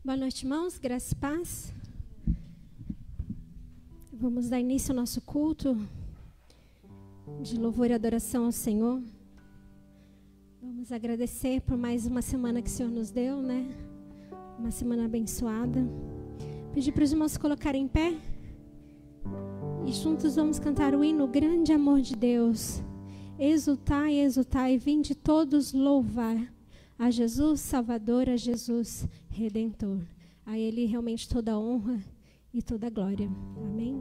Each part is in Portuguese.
Boa noite, irmãos. Graça e paz. Vamos dar início ao nosso culto de louvor e adoração ao Senhor. Vamos agradecer por mais uma semana que o Senhor nos deu, né? Uma semana abençoada. Pedir para os irmãos se colocarem em pé. E juntos vamos cantar o hino Grande Amor de Deus. Exultai, exultai, vinde todos louvar a Jesus Salvador, a Jesus Redentor. A Ele realmente toda a honra e toda a glória. Amém?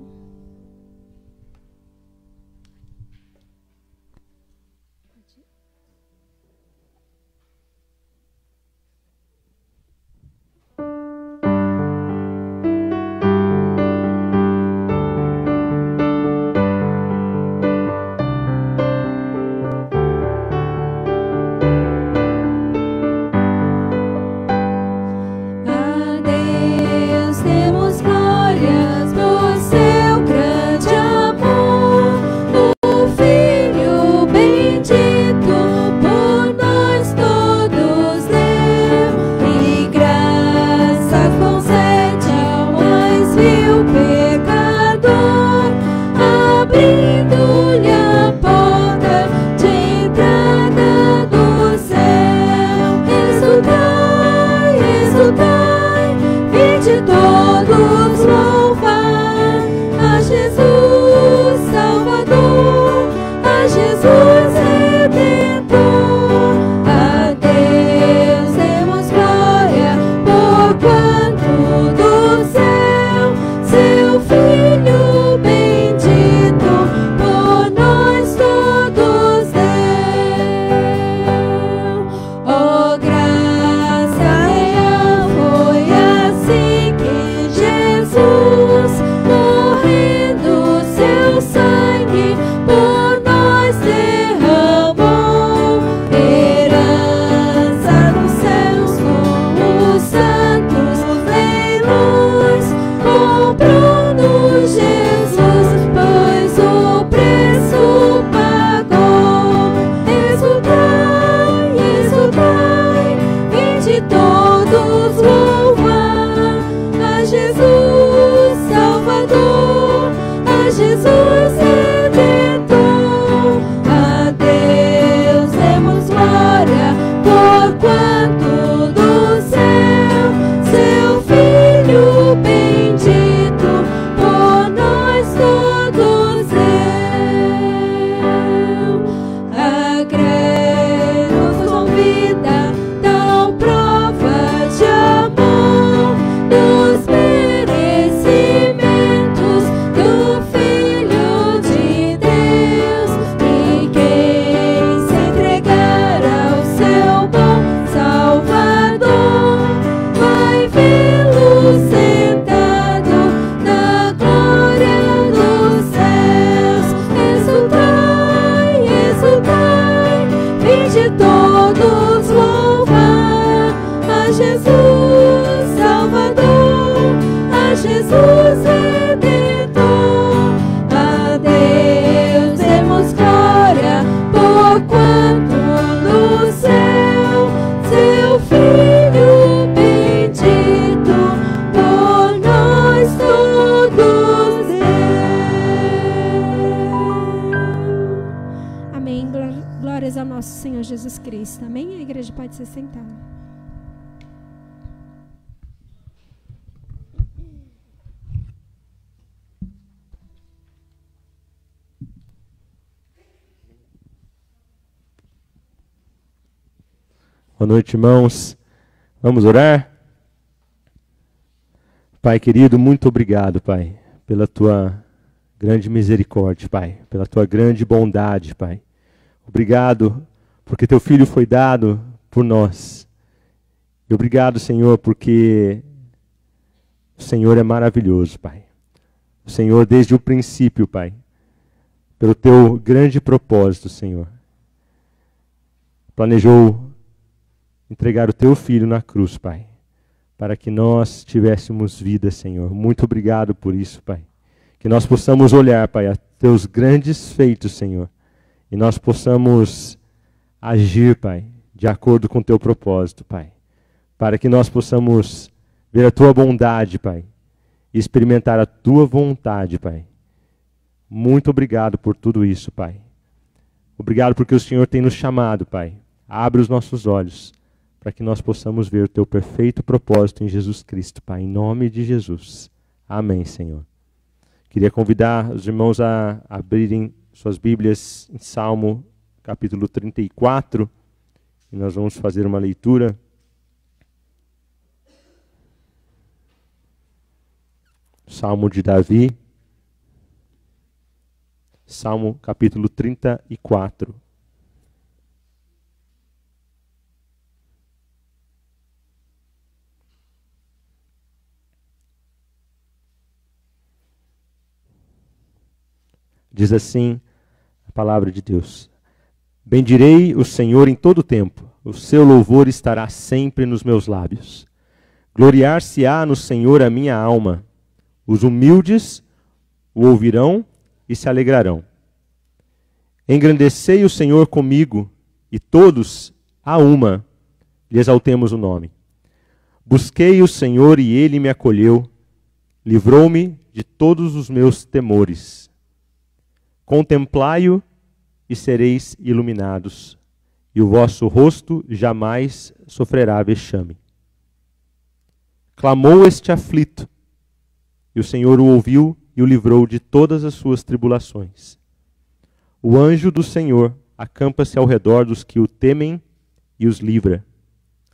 Boa noite, irmãos. Vamos orar? Pai querido, muito obrigado, Pai, pela Tua grande misericórdia, Pai, pela Tua grande bondade, Pai. Obrigado porque Teu Filho foi dado por nós. E obrigado, Senhor, porque o Senhor é maravilhoso, Pai. O Senhor, desde o princípio, Pai, pelo Teu grande propósito, Senhor, planejou entregar o Teu Filho na cruz, Pai, para que nós tivéssemos vida, Senhor. Muito obrigado por isso, Pai. Que nós possamos olhar, Pai, a Teus grandes feitos, Senhor, e nós possamos agir, Pai, de acordo com o Teu propósito, Pai, para que nós possamos ver a tua bondade, Pai, e experimentar a tua vontade, Pai. Muito obrigado por tudo isso, Pai. Obrigado porque o Senhor tem nos chamado, Pai. Abre os nossos olhos para que nós possamos ver o teu perfeito propósito em Jesus Cristo, Pai, em nome de Jesus. Amém, Senhor. Queria convidar os irmãos a abrirem suas Bíblias em Salmo capítulo 34, e nós vamos fazer uma leitura. Salmo de Davi, Salmo capítulo 34. Diz assim a palavra de Deus: bendirei o Senhor em todo o tempo, o seu louvor estará sempre nos meus lábios. Gloriar-se-á no Senhor a minha alma. Os humildes o ouvirão e se alegrarão. Engrandecei o Senhor comigo, e todos, a uma, lhe exaltemos o nome. Busquei o Senhor e ele me acolheu, livrou-me de todos os meus temores. Contemplai-o e sereis iluminados, e o vosso rosto jamais sofrerá vexame. Clamou este aflito, e o Senhor o ouviu e o livrou de todas as suas tribulações. O anjo do Senhor acampa-se ao redor dos que o temem e os livra.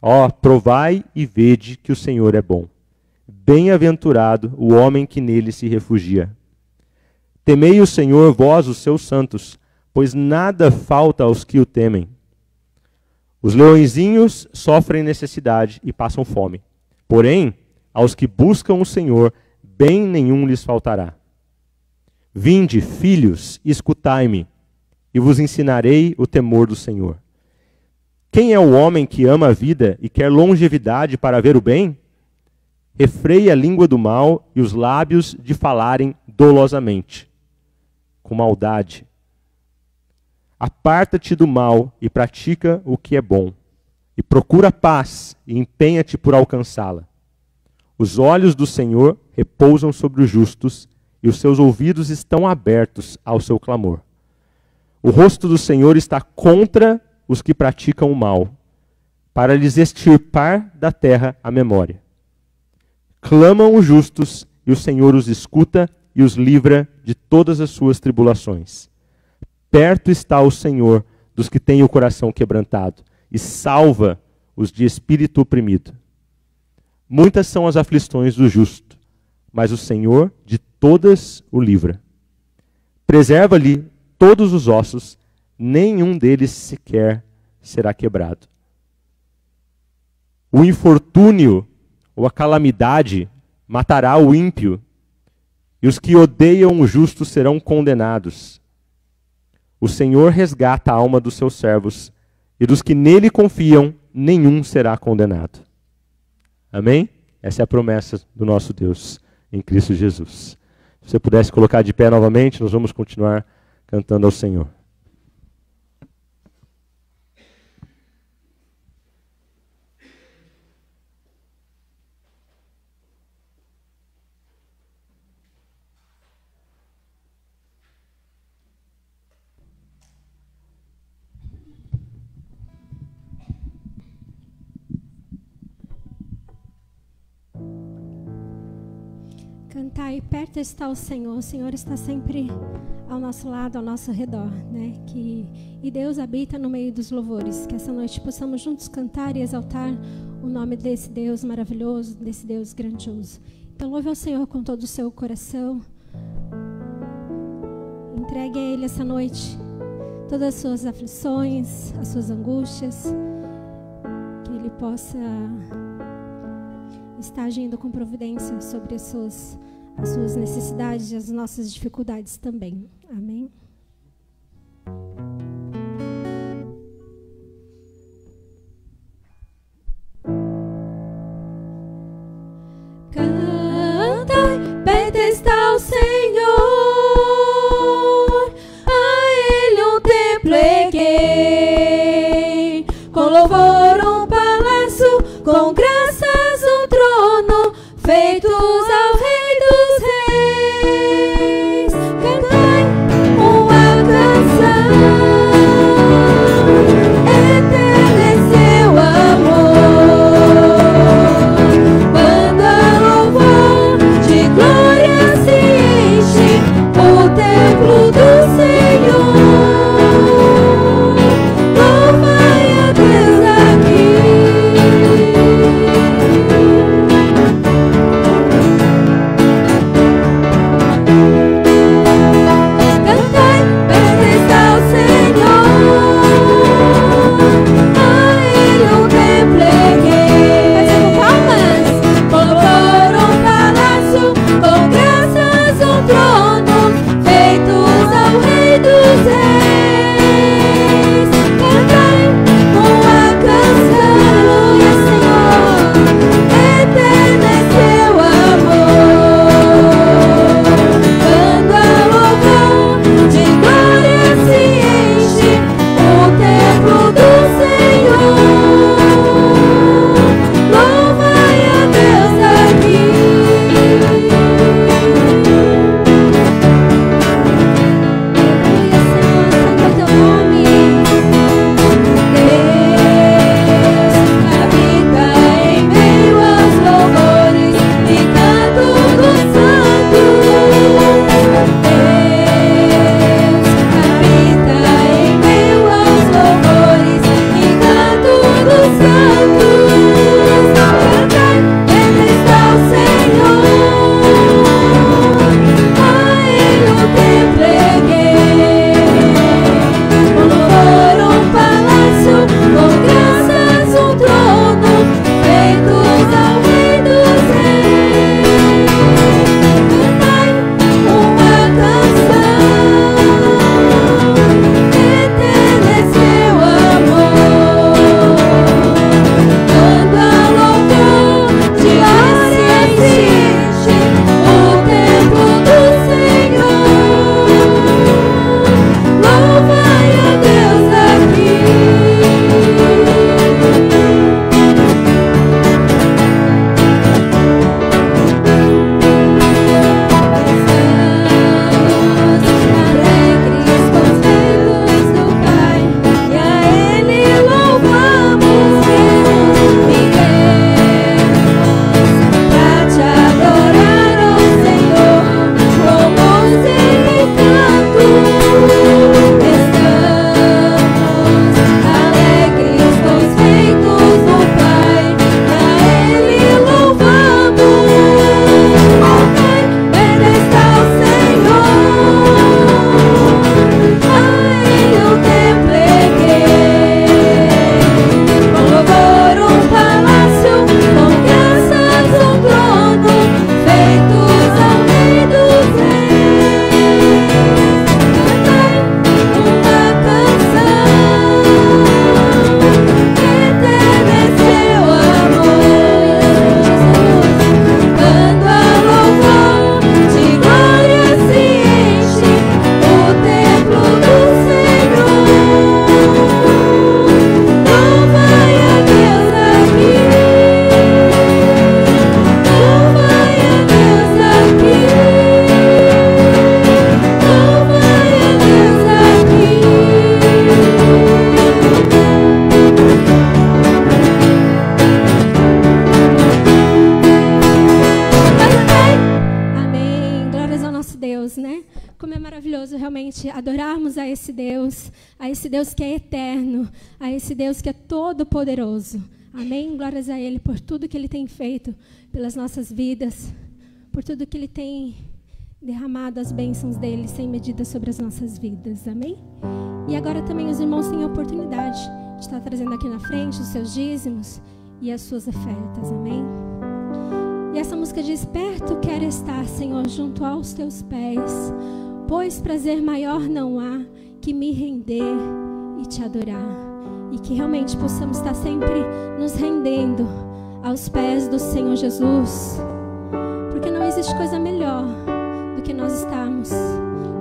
Ó, provai e vede que o Senhor é bom. Bem-aventurado o homem que nele se refugia. Temei o Senhor, vós, os seus santos, pois nada falta aos que o temem. Os leõezinhos sofrem necessidade e passam fome. Porém, aos que buscam o Senhor, bem nenhum lhes faltará. Vinde, filhos, escutai-me, e vos ensinarei o temor do Senhor. Quem é o homem que ama a vida e quer longevidade para ver o bem? Refreia a língua do mal e os lábios de falarem dolosamente, com maldade. Aparta-te do mal e pratica o que é bom, e procura paz e empenha-te por alcançá-la. Os olhos do Senhor repousam sobre os justos, e os seus ouvidos estão abertos ao seu clamor. O rosto do Senhor está contra os que praticam o mal, para lhes extirpar da terra a memória. Clamam os justos, e o Senhor os escuta e os livra de todas as suas tribulações. Perto está o Senhor dos que têm o coração quebrantado, e salva os de espírito oprimido. Muitas são as aflições do justo, mas o Senhor de todas o livra. Preserva-lhe todos os ossos, nenhum deles sequer será quebrado. O infortúnio ou a calamidade matará o ímpio, e os que odeiam o justo serão condenados. O Senhor resgata a alma dos seus servos, e dos que nele confiam, nenhum será condenado. Amém? Essa é a promessa do nosso Deus em Cristo Jesus. Se você pudesse colocar de pé novamente, nós vamos continuar cantando ao Senhor. Cantai, perto está o Senhor está sempre ao nosso lado, ao nosso redor, né? E Deus habita no meio dos louvores, que essa noite possamos juntos cantar e exaltar o nome desse Deus maravilhoso, desse Deus grandioso. Então louve ao Senhor com todo o seu coração, entregue a Ele essa noite todas as suas aflições, as suas angústias, que Ele possa está agindo com providência sobre as suas necessidades e as nossas dificuldades também. Amém? Cantai, perto está o Senhor, a Ele um templo erguei, com louvor um palácio, com graças um trono, realmente adorarmos a esse Deus que é eterno, a esse Deus que é todo-poderoso. Amém? Glórias a Ele por tudo que Ele tem feito pelas nossas vidas, por tudo que Ele tem derramado as bênçãos dEle sem medida sobre as nossas vidas. Amém? E agora também os irmãos têm a oportunidade de estar trazendo aqui na frente os seus dízimos e as suas ofertas. Amém? E essa música diz: perto quero estar, Senhor, junto aos teus pés, pois prazer maior não há que me render e te adorar. E que realmente possamos estar sempre nos rendendo aos pés do Senhor Jesus, porque não existe coisa melhor do que nós estarmos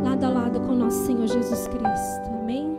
lado a lado com o nosso Senhor Jesus Cristo. Amém?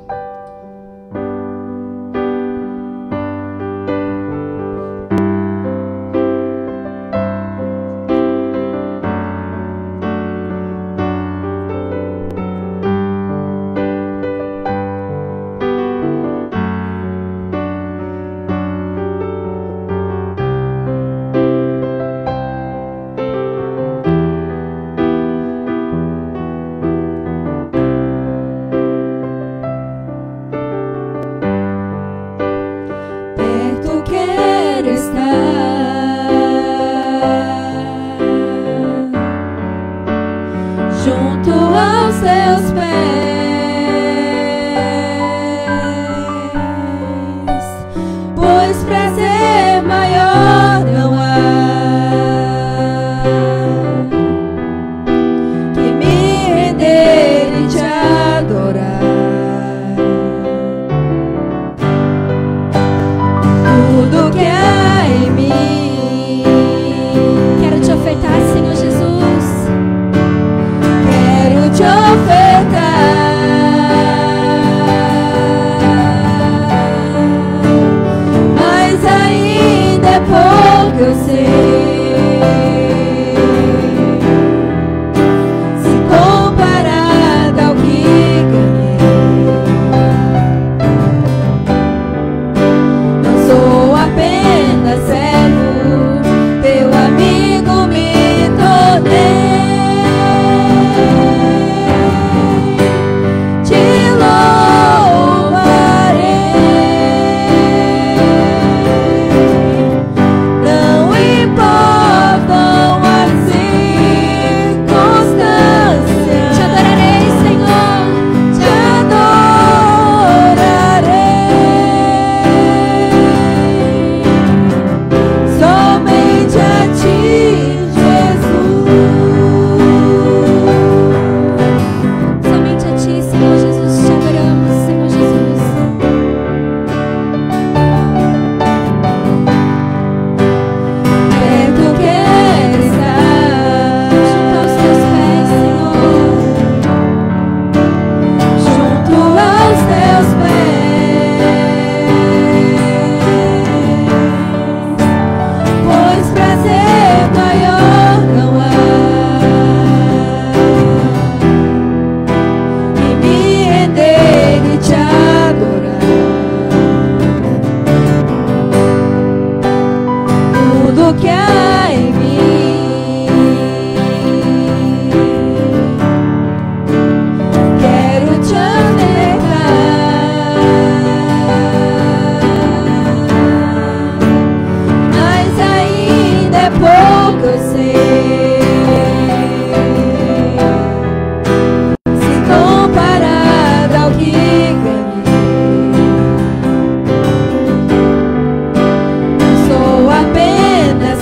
Sou apenas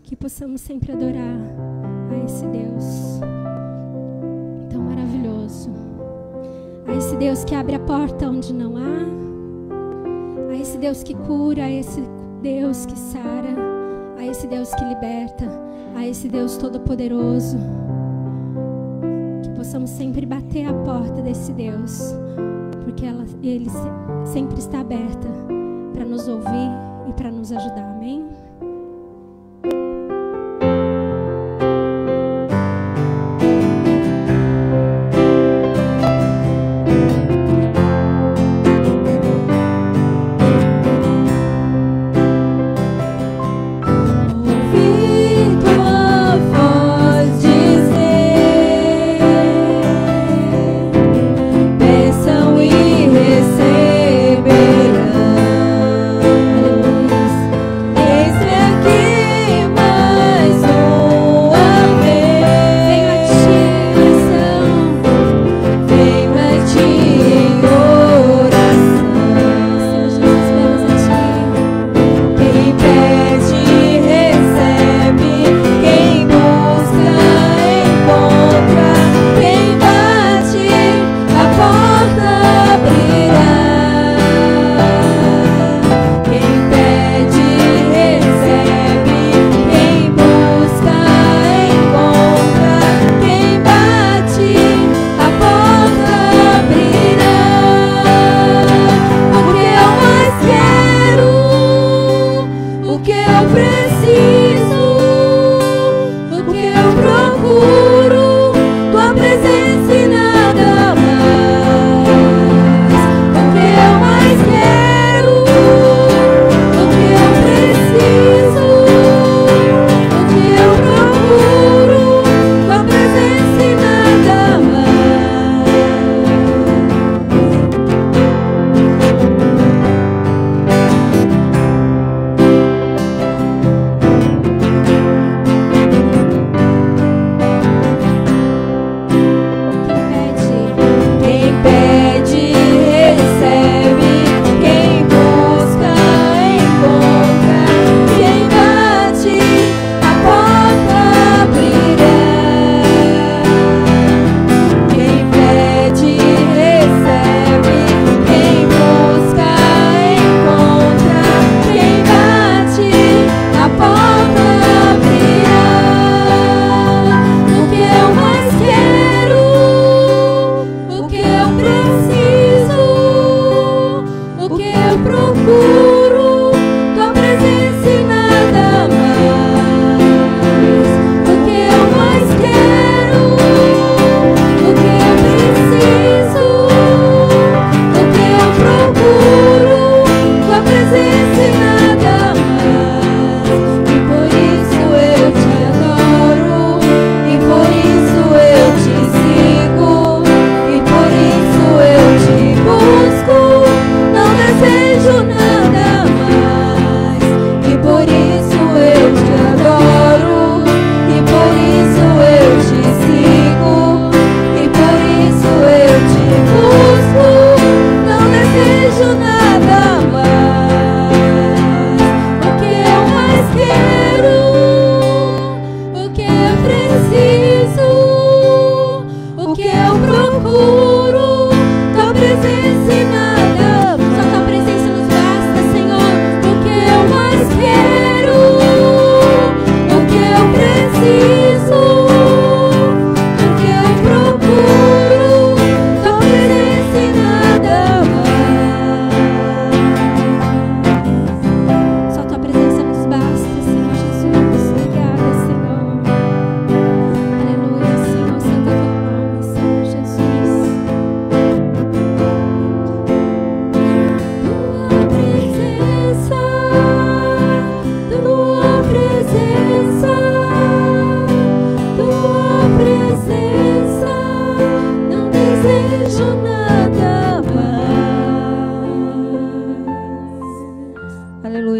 que possamos sempre adorar a esse Deus tão maravilhoso, a esse Deus que abre a porta onde não há, a esse Deus que cura, a esse Deus que sara, a esse Deus que liberta, a esse Deus todo-poderoso. Que possamos sempre bater a porta desse Deus, porque Ele sempre está aberta para nos ouvir e para nos ajudar. Amém?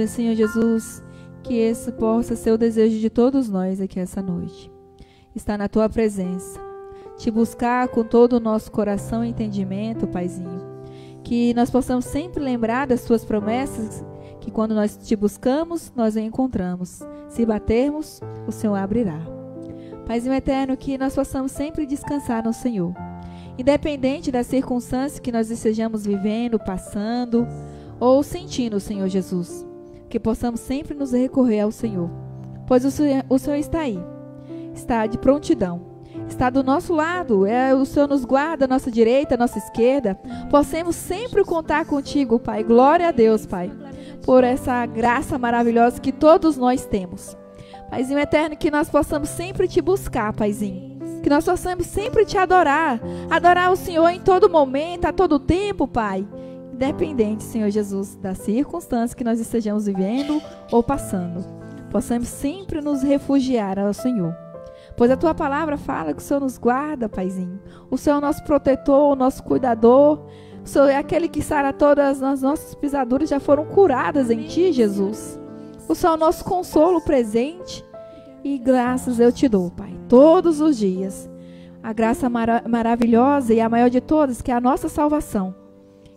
Senhor Jesus, que esse possa ser o desejo de todos nós aqui essa noite. Estar na Tua presença, Te buscar com todo o nosso coração e entendimento, Paizinho. Que nós possamos sempre lembrar das Tuas promessas, que que quando nós te buscamos, nós o encontramos. Se batermos, o Senhor abrirá. Paizinho eterno, que nós possamos sempre descansar no Senhor. Independente das circunstâncias que nós estejamos vivendo, passando ou sentindo, Senhor Jesus. Que possamos sempre nos recorrer ao Senhor. Pois o Senhor está aí. Está de prontidão. Está do nosso lado. O Senhor nos guarda à nossa direita, à nossa esquerda. Possamos sempre contar contigo, Pai. Glória a Deus, Pai. Por essa graça maravilhosa que todos nós temos. Paizinho eterno, que nós possamos sempre te buscar, Paizinho. Que nós possamos sempre te adorar. Adorar o Senhor em todo momento, a todo tempo, Pai. Independente, Senhor Jesus, das circunstâncias que nós estejamos vivendo ou passando. Possamos sempre nos refugiar ao Senhor. Pois a tua palavra fala que o Senhor nos guarda, Paizinho. O Senhor é o nosso protetor, o nosso cuidador. O Senhor é aquele que sara todas as nossas pisaduras, já foram curadas em ti, Jesus. O Senhor é o nosso consolo presente. E graças eu te dou, Pai, todos os dias. A graça maravilhosa e a maior de todas, que é a nossa salvação.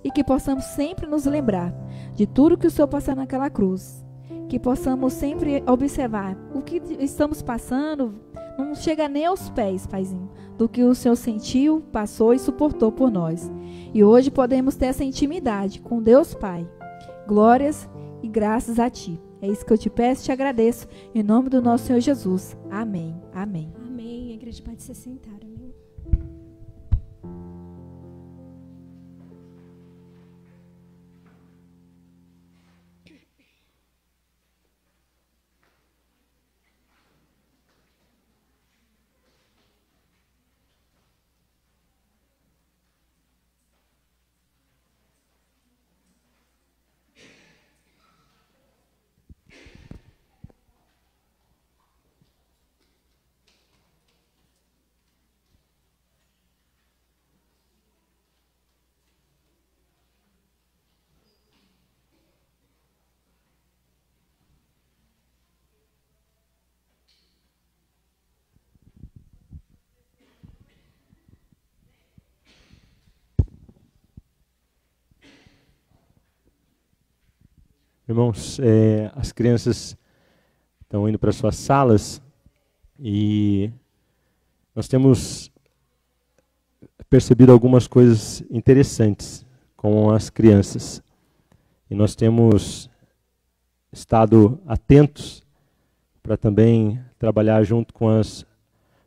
E que possamos sempre nos lembrar de tudo que o Senhor passou naquela cruz. Que possamos sempre observar o que estamos passando. Não chega nem aos pés, Paizinho, do que o Senhor sentiu, passou e suportou por nós. E hoje podemos ter essa intimidade com Deus Pai. Glórias e graças a Ti. É isso que eu te peço e te agradeço. Em nome do nosso Senhor Jesus. Amém. Amém. Amém. A igreja pode se sentar. Amém. Irmãos, as crianças estão indo para suas salas e nós temos percebido algumas coisas interessantes com as crianças. E nós temos estado atentos para também trabalhar junto com as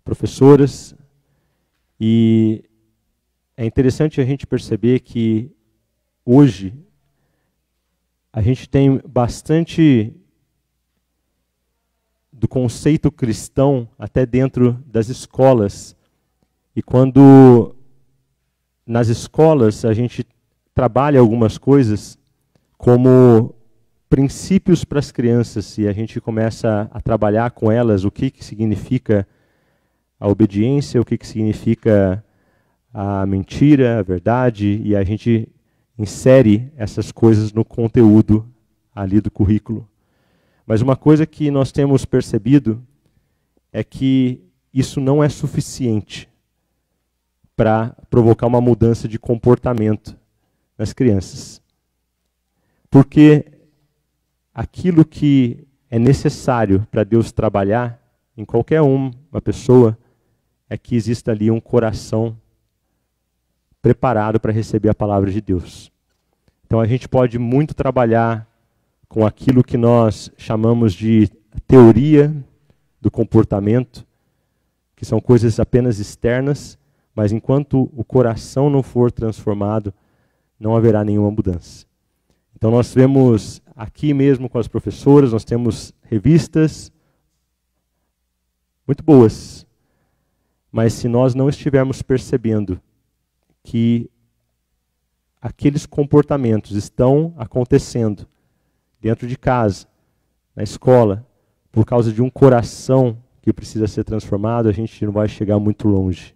professoras. E é interessante a gente perceber que hoje a gente tem bastante do conceito cristão até dentro das escolas. E quando nas escolas a gente trabalha algumas coisas como princípios para as crianças e a gente começa a trabalhar com elas o que significa a obediência, o que significa a mentira, a verdade, e a gente insere essas coisas no conteúdo ali do currículo. Mas uma coisa que nós temos percebido é que isso não é suficiente para provocar uma mudança de comportamento nas crianças. Porque aquilo que é necessário para Deus trabalhar em qualquer uma pessoa é que exista ali um coração preparado para receber a palavra de Deus. Então a gente pode muito trabalhar com aquilo que nós chamamos de teoria do comportamento, que são coisas apenas externas, mas enquanto o coração não for transformado, não haverá nenhuma mudança. Então nós vemos aqui mesmo com as professoras, nós temos revistas muito boas, mas se nós não estivermos percebendo que aqueles comportamentos estão acontecendo dentro de casa, na escola, por causa de um coração que precisa ser transformado, a gente não vai chegar muito longe.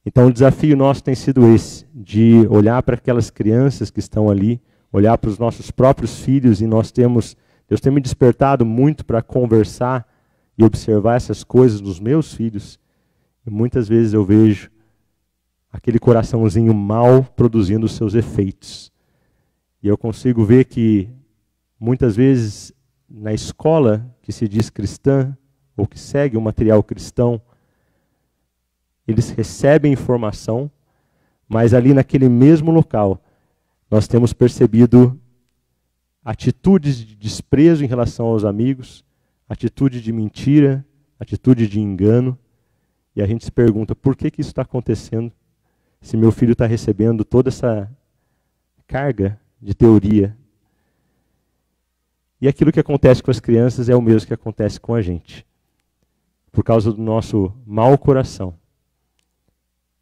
Então o desafio nosso tem sido esse, de olhar para aquelas crianças que estão ali, olhar para os nossos próprios filhos, e Deus tem me despertado muito para conversar e observar essas coisas nos meus filhos, e muitas vezes eu vejo aquele coraçãozinho mal produzindo os seus efeitos. E eu consigo ver que muitas vezes na escola que se diz cristã, ou que segue o material cristão, eles recebem informação, mas ali naquele mesmo local, nós temos percebido atitudes de desprezo em relação aos amigos, atitude de mentira, atitude de engano, e a gente se pergunta, por que isso está acontecendo? Se meu filho está recebendo toda essa carga de teoria. E aquilo que acontece com as crianças é o mesmo que acontece com a gente. Por causa do nosso mau coração.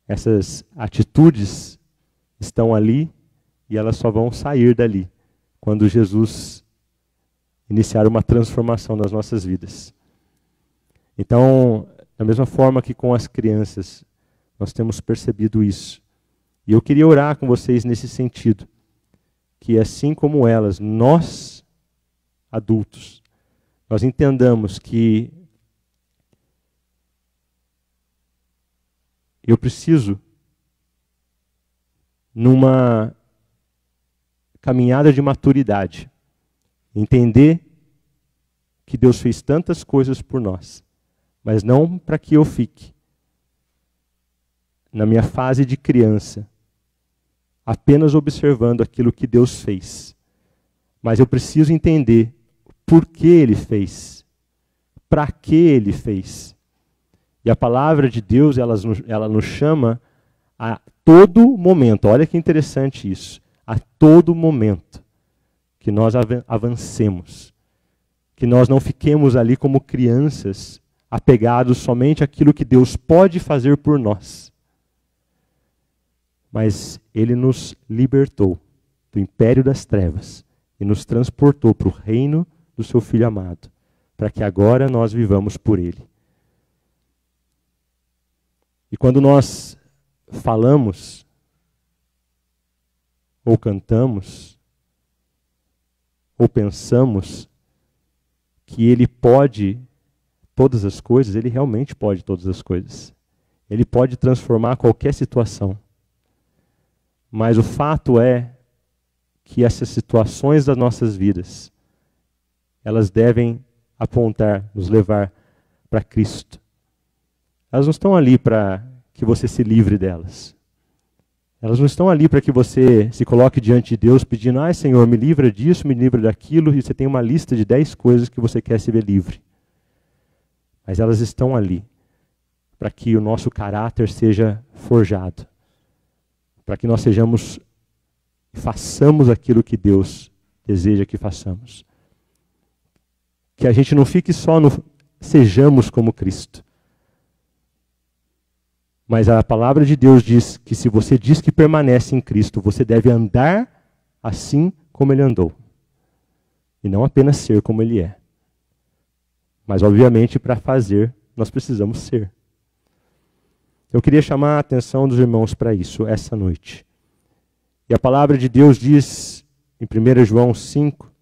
Essas atitudes estão ali e elas só vão sair dali quando Jesus iniciar uma transformação nas nossas vidas. Então, da mesma forma que com as crianças, nós temos percebido isso. E eu queria orar com vocês nesse sentido, que assim como elas, nós, adultos, nós entendamos que eu preciso, numa caminhada de maturidade, entender que Deus fez tantas coisas por nós, mas não para que eu fique na minha fase de criança, apenas observando aquilo que Deus fez. Mas eu preciso entender por que Ele fez, para que Ele fez. E a palavra de Deus, ela nos chama a todo momento, olha que interessante isso, a todo momento que nós avancemos, que nós não fiquemos ali como crianças, apegados somente àquilo que Deus pode fazer por nós. Mas Ele nos libertou do império das trevas e nos transportou para o reino do seu Filho amado, para que agora nós vivamos por Ele. E quando nós falamos, ou cantamos, ou pensamos que Ele pode todas as coisas, Ele realmente pode todas as coisas. Ele pode transformar qualquer situação. Mas o fato é que essas situações das nossas vidas, elas devem apontar, nos levar para Cristo. Elas não estão ali para que você se livre delas. Elas não estão ali para que você se coloque diante de Deus pedindo, ai Senhor, me livra disso, me livra daquilo, e você tem uma lista de 10 coisas que você quer se ver livre. Mas elas estão ali para que o nosso caráter seja forjado. Para que nós façamos aquilo que Deus deseja que façamos. Que a gente não fique só no sejamos como Cristo. Mas a palavra de Deus diz que se você diz que permanece em Cristo, você deve andar assim como Ele andou. E não apenas ser como Ele é. Mas, obviamente, para fazer, nós precisamos ser. Eu queria chamar a atenção dos irmãos para isso, essa noite. E a palavra de Deus diz, em 1 João 5,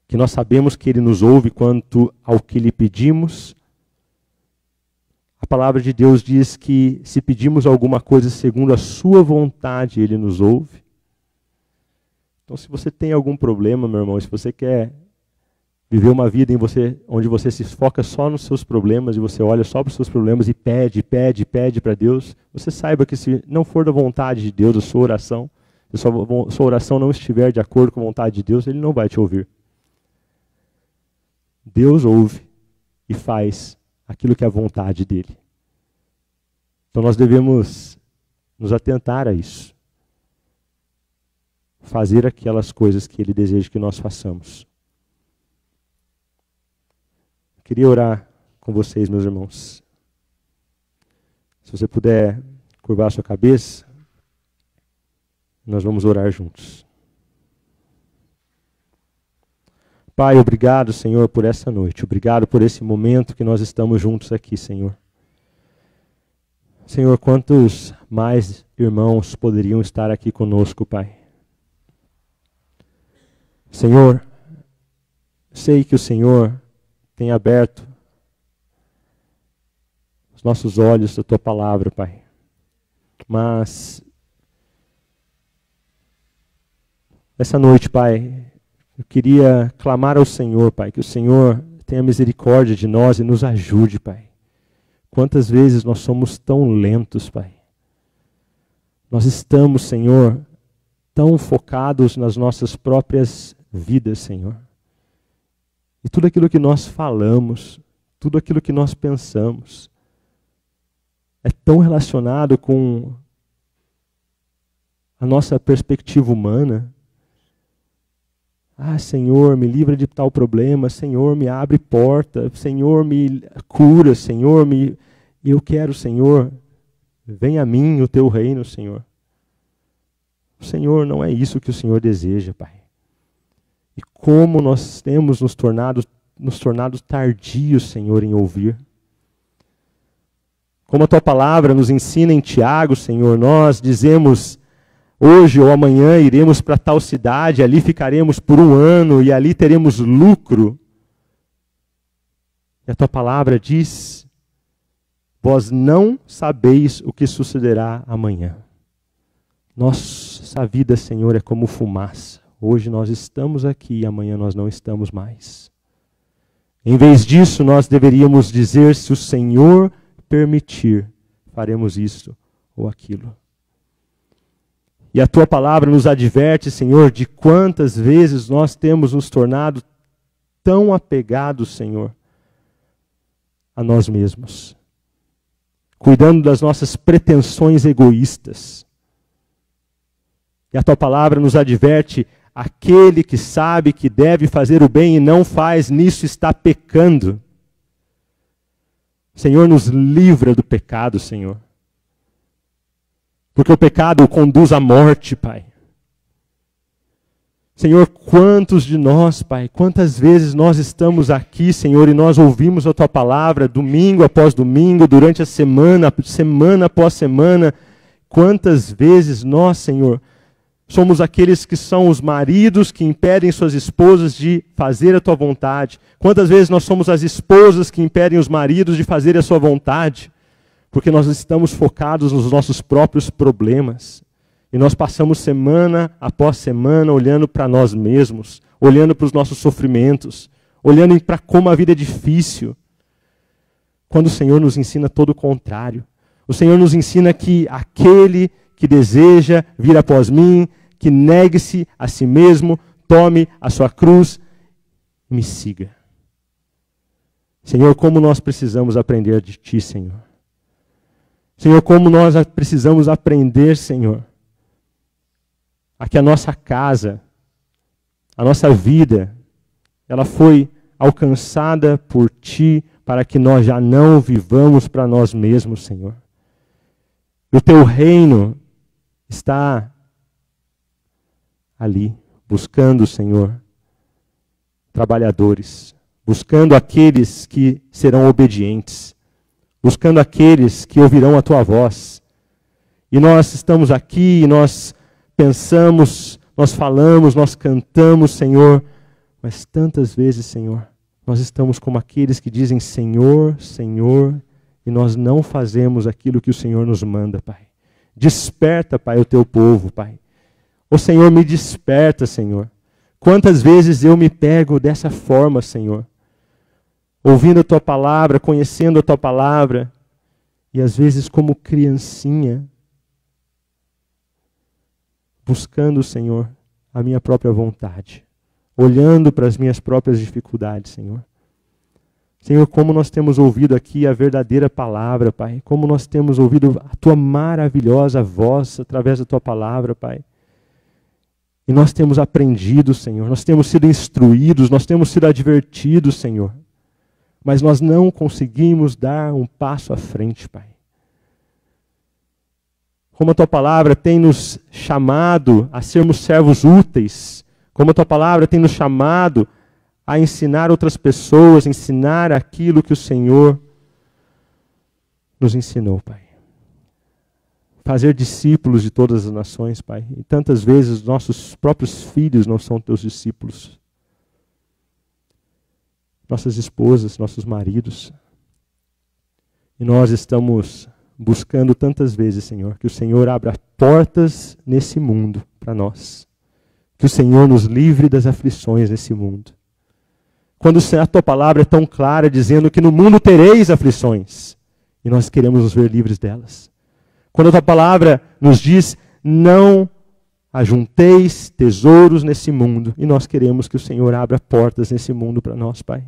que nós sabemos que Ele nos ouve quanto ao que lhe pedimos. A palavra de Deus diz que se pedimos alguma coisa segundo a sua vontade, Ele nos ouve. Então, se você tem algum problema, meu irmão, se você quer viver uma vida onde você se foca só nos seus problemas e você olha só para os seus problemas e pede para Deus, você saiba que se não for da vontade de Deus a sua oração, se a sua oração não estiver de acordo com a vontade de Deus, Ele não vai te ouvir. Deus ouve e faz aquilo que é a vontade dEle. Então nós devemos nos atentar a isso. Fazer aquelas coisas que Ele deseja que nós façamos. Queria orar com vocês, meus irmãos. Se você puder curvar a sua cabeça, nós vamos orar juntos. Pai, obrigado, Senhor, por essa noite. Obrigado por esse momento que nós estamos juntos aqui, Senhor. Senhor, quantos mais irmãos poderiam estar aqui conosco, Pai? Senhor, sei que o Senhor tem aberto os nossos olhos da Tua palavra, Pai. Mas essa noite, Pai, Eu queria clamar ao Senhor, Pai, que o Senhor tenha misericórdia de nós e nos ajude, Pai. Quantas vezes nós somos tão lentos, Pai. Nós estamos, Senhor, tão focados nas nossas próprias vidas, Senhor. E tudo aquilo que nós falamos, tudo aquilo que nós pensamos, é tão relacionado com a nossa perspectiva humana. Ah, Senhor, me livra de tal problema, Senhor, me abre porta, Senhor, me cura, Senhor, eu quero, Senhor, venha a mim o teu reino, Senhor. O Senhor, não é isso que o Senhor deseja, Pai. E como nós temos nos tornado tardios, Senhor, em ouvir. Como a tua palavra nos ensina em Tiago, Senhor, nós dizemos: hoje ou amanhã iremos para tal cidade, ali ficaremos por 1 ano e ali teremos lucro. E a tua palavra diz: vós não sabeis o que sucederá amanhã. Nossa vida, Senhor, é como fumaça. Hoje nós estamos aqui e amanhã nós não estamos mais. Em vez disso, nós deveríamos dizer: se o Senhor permitir, faremos isso ou aquilo. E a tua palavra nos adverte, Senhor, de quantas vezes nós temos nos tornado tão apegados, Senhor, a nós mesmos, cuidando das nossas pretensões egoístas. E a tua palavra nos adverte: aquele que sabe que deve fazer o bem e não faz, nisso está pecando. Senhor, nos livra do pecado, Senhor. Porque o pecado conduz à morte, Pai. Senhor, quantos de nós, Pai, quantas vezes nós estamos aqui, Senhor, e nós ouvimos a tua palavra domingo após domingo, durante a semana, semana após semana. Quantas vezes nós, Senhor, somos aqueles que são os maridos que impedem suas esposas de fazer a tua vontade. Quantas vezes nós somos as esposas que impedem os maridos de fazer a sua vontade? Porque nós estamos focados nos nossos próprios problemas. E nós passamos semana após semana olhando para nós mesmos, olhando para os nossos sofrimentos, olhando para como a vida é difícil. Quando o Senhor nos ensina todo o contrário. O Senhor nos ensina que aquele que deseja vir após mim, que negue-se a si mesmo, tome a sua cruz e me siga. Senhor, como nós precisamos aprender de Ti, Senhor. Senhor, como nós precisamos aprender, Senhor, a que a nossa casa, a nossa vida, ela foi alcançada por Ti para que nós já não vivamos para nós mesmos, Senhor. O Teu reino está ali, buscando, Senhor, trabalhadores, buscando aqueles que serão obedientes, buscando aqueles que ouvirão a Tua voz. E nós estamos aqui, nós pensamos, nós falamos, nós cantamos, Senhor, mas tantas vezes, Senhor, nós estamos como aqueles que dizem Senhor, Senhor, e nós não fazemos aquilo que o Senhor nos manda, Pai. Desperta, Pai, o Teu povo, Pai. O Senhor, me desperta, Senhor. Quantas vezes eu me pego dessa forma, Senhor, ouvindo a Tua palavra, conhecendo a Tua palavra, e às vezes como criancinha, buscando, Senhor, a minha própria vontade, olhando para as minhas próprias dificuldades, Senhor. Senhor, como nós temos ouvido aqui a verdadeira palavra, Pai, como nós temos ouvido a Tua maravilhosa voz através da Tua palavra, Pai. E nós temos aprendido, Senhor, nós temos sido instruídos, nós temos sido advertidos, Senhor. Mas nós não conseguimos dar um passo à frente, Pai. Como a Tua palavra tem nos chamado a sermos servos úteis, como a Tua palavra tem nos chamado a ensinar outras pessoas, ensinar aquilo que o Senhor nos ensinou, Pai. Fazer discípulos de todas as nações, Pai. E tantas vezes nossos próprios filhos não são Teus discípulos. Nossas esposas, nossos maridos. E nós estamos buscando tantas vezes, Senhor, que o Senhor abra portas nesse mundo para nós. Que o Senhor nos livre das aflições nesse mundo. Quando a tua palavra é tão clara, dizendo que no mundo tereis aflições, e nós queremos nos ver livres delas. Quando a tua palavra nos diz, não ajunteis tesouros nesse mundo, e nós queremos que o Senhor abra portas nesse mundo para nós, Pai.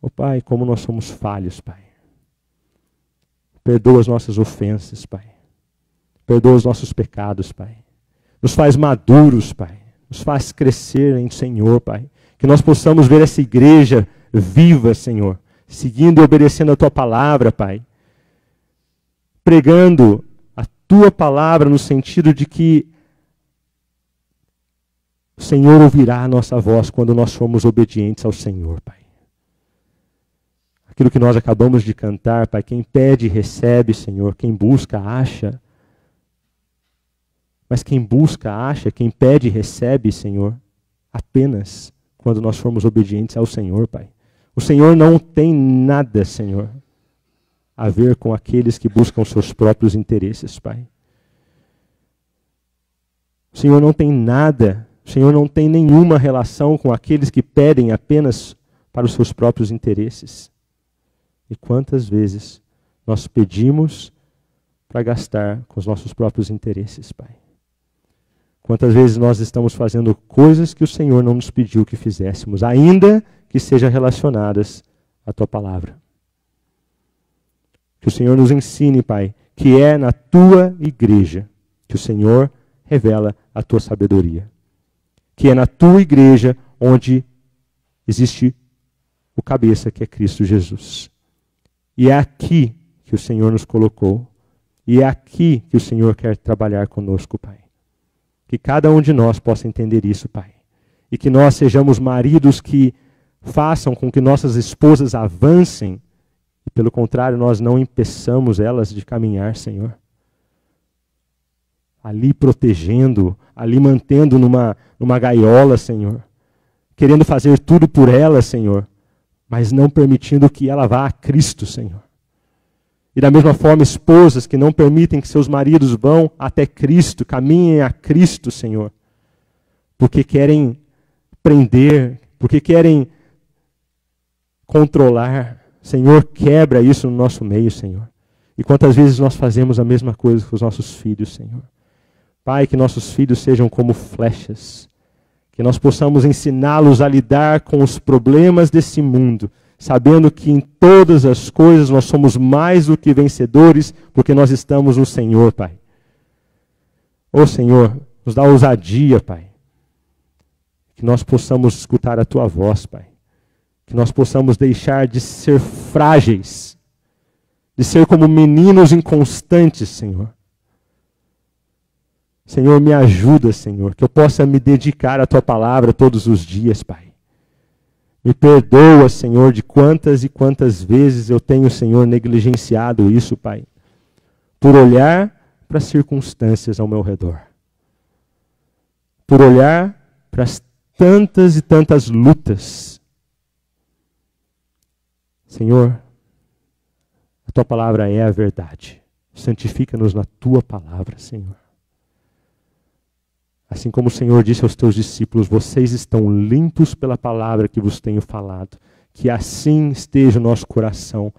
Oh, Pai, como nós somos falhos, Pai. Perdoa as nossas ofensas, Pai. Perdoa os nossos pecados, Pai. Nos faz maduros, Pai. Nos faz crescer em Senhor, Pai. Que nós possamos ver essa igreja viva, Senhor. Seguindo e obedecendo a Tua palavra, Pai. Pregando a Tua palavra no sentido de que o Senhor ouvirá a nossa voz quando nós formos obedientes ao Senhor, Pai. Aquilo que nós acabamos de cantar, Pai, quem pede, recebe, Senhor. Quem busca, acha. Mas quem busca, acha. Quem pede, recebe, Senhor. Apenas quando nós formos obedientes ao Senhor, Pai. O Senhor não tem nada, Senhor, a ver com aqueles que buscam seus próprios interesses, Pai. O Senhor não tem nada, o Senhor não tem nenhuma relação com aqueles que pedem apenas para os seus próprios interesses. E quantas vezes nós pedimos para gastar com os nossos próprios interesses, Pai? Quantas vezes nós estamos fazendo coisas que o Senhor não nos pediu que fizéssemos, ainda que sejam relacionadas à Tua palavra. Que o Senhor nos ensine, Pai, que é na Tua igreja que o Senhor revela a Tua sabedoria. Que é na Tua igreja onde existe o cabeça, que é Cristo Jesus. E é aqui que o Senhor nos colocou. E é aqui que o Senhor quer trabalhar conosco, Pai. Que cada um de nós possa entender isso, Pai. E que nós sejamos maridos que façam com que nossas esposas avancem. E pelo contrário, nós não impeçamos elas de caminhar, Senhor. Ali protegendo, ali mantendo numa gaiola, Senhor. Querendo fazer tudo por ela, Senhor. Mas não permitindo que ela vá a Cristo, Senhor. E da mesma forma, esposas que não permitem que seus maridos vão até Cristo, caminhem a Cristo, Senhor. Porque querem prender, porque querem controlar. Senhor, quebra isso no nosso meio, Senhor. E quantas vezes nós fazemos a mesma coisa com os nossos filhos, Senhor. Pai, que nossos filhos sejam como flechas. Que nós possamos ensiná-los a lidar com os problemas desse mundo, sabendo que em todas as coisas nós somos mais do que vencedores, porque nós estamos no Senhor, Pai. Ô Senhor, nos dá ousadia, Pai. Que nós possamos escutar a Tua voz, Pai. Que nós possamos deixar de ser frágeis, de ser como meninos inconstantes, Senhor. Senhor, me ajuda, Senhor, que eu possa me dedicar à Tua palavra todos os dias, Pai. Me perdoa, Senhor, de quantas e quantas vezes eu tenho, Senhor, negligenciado isso, Pai, por olhar para as circunstâncias ao meu redor. Por olhar para as tantas e tantas lutas. Senhor, a Tua palavra é a verdade. Santifica-nos na Tua palavra, Senhor. Assim como o Senhor disse aos Teus discípulos, vocês estão limpos pela palavra que vos tenho falado. Que assim esteja o nosso coração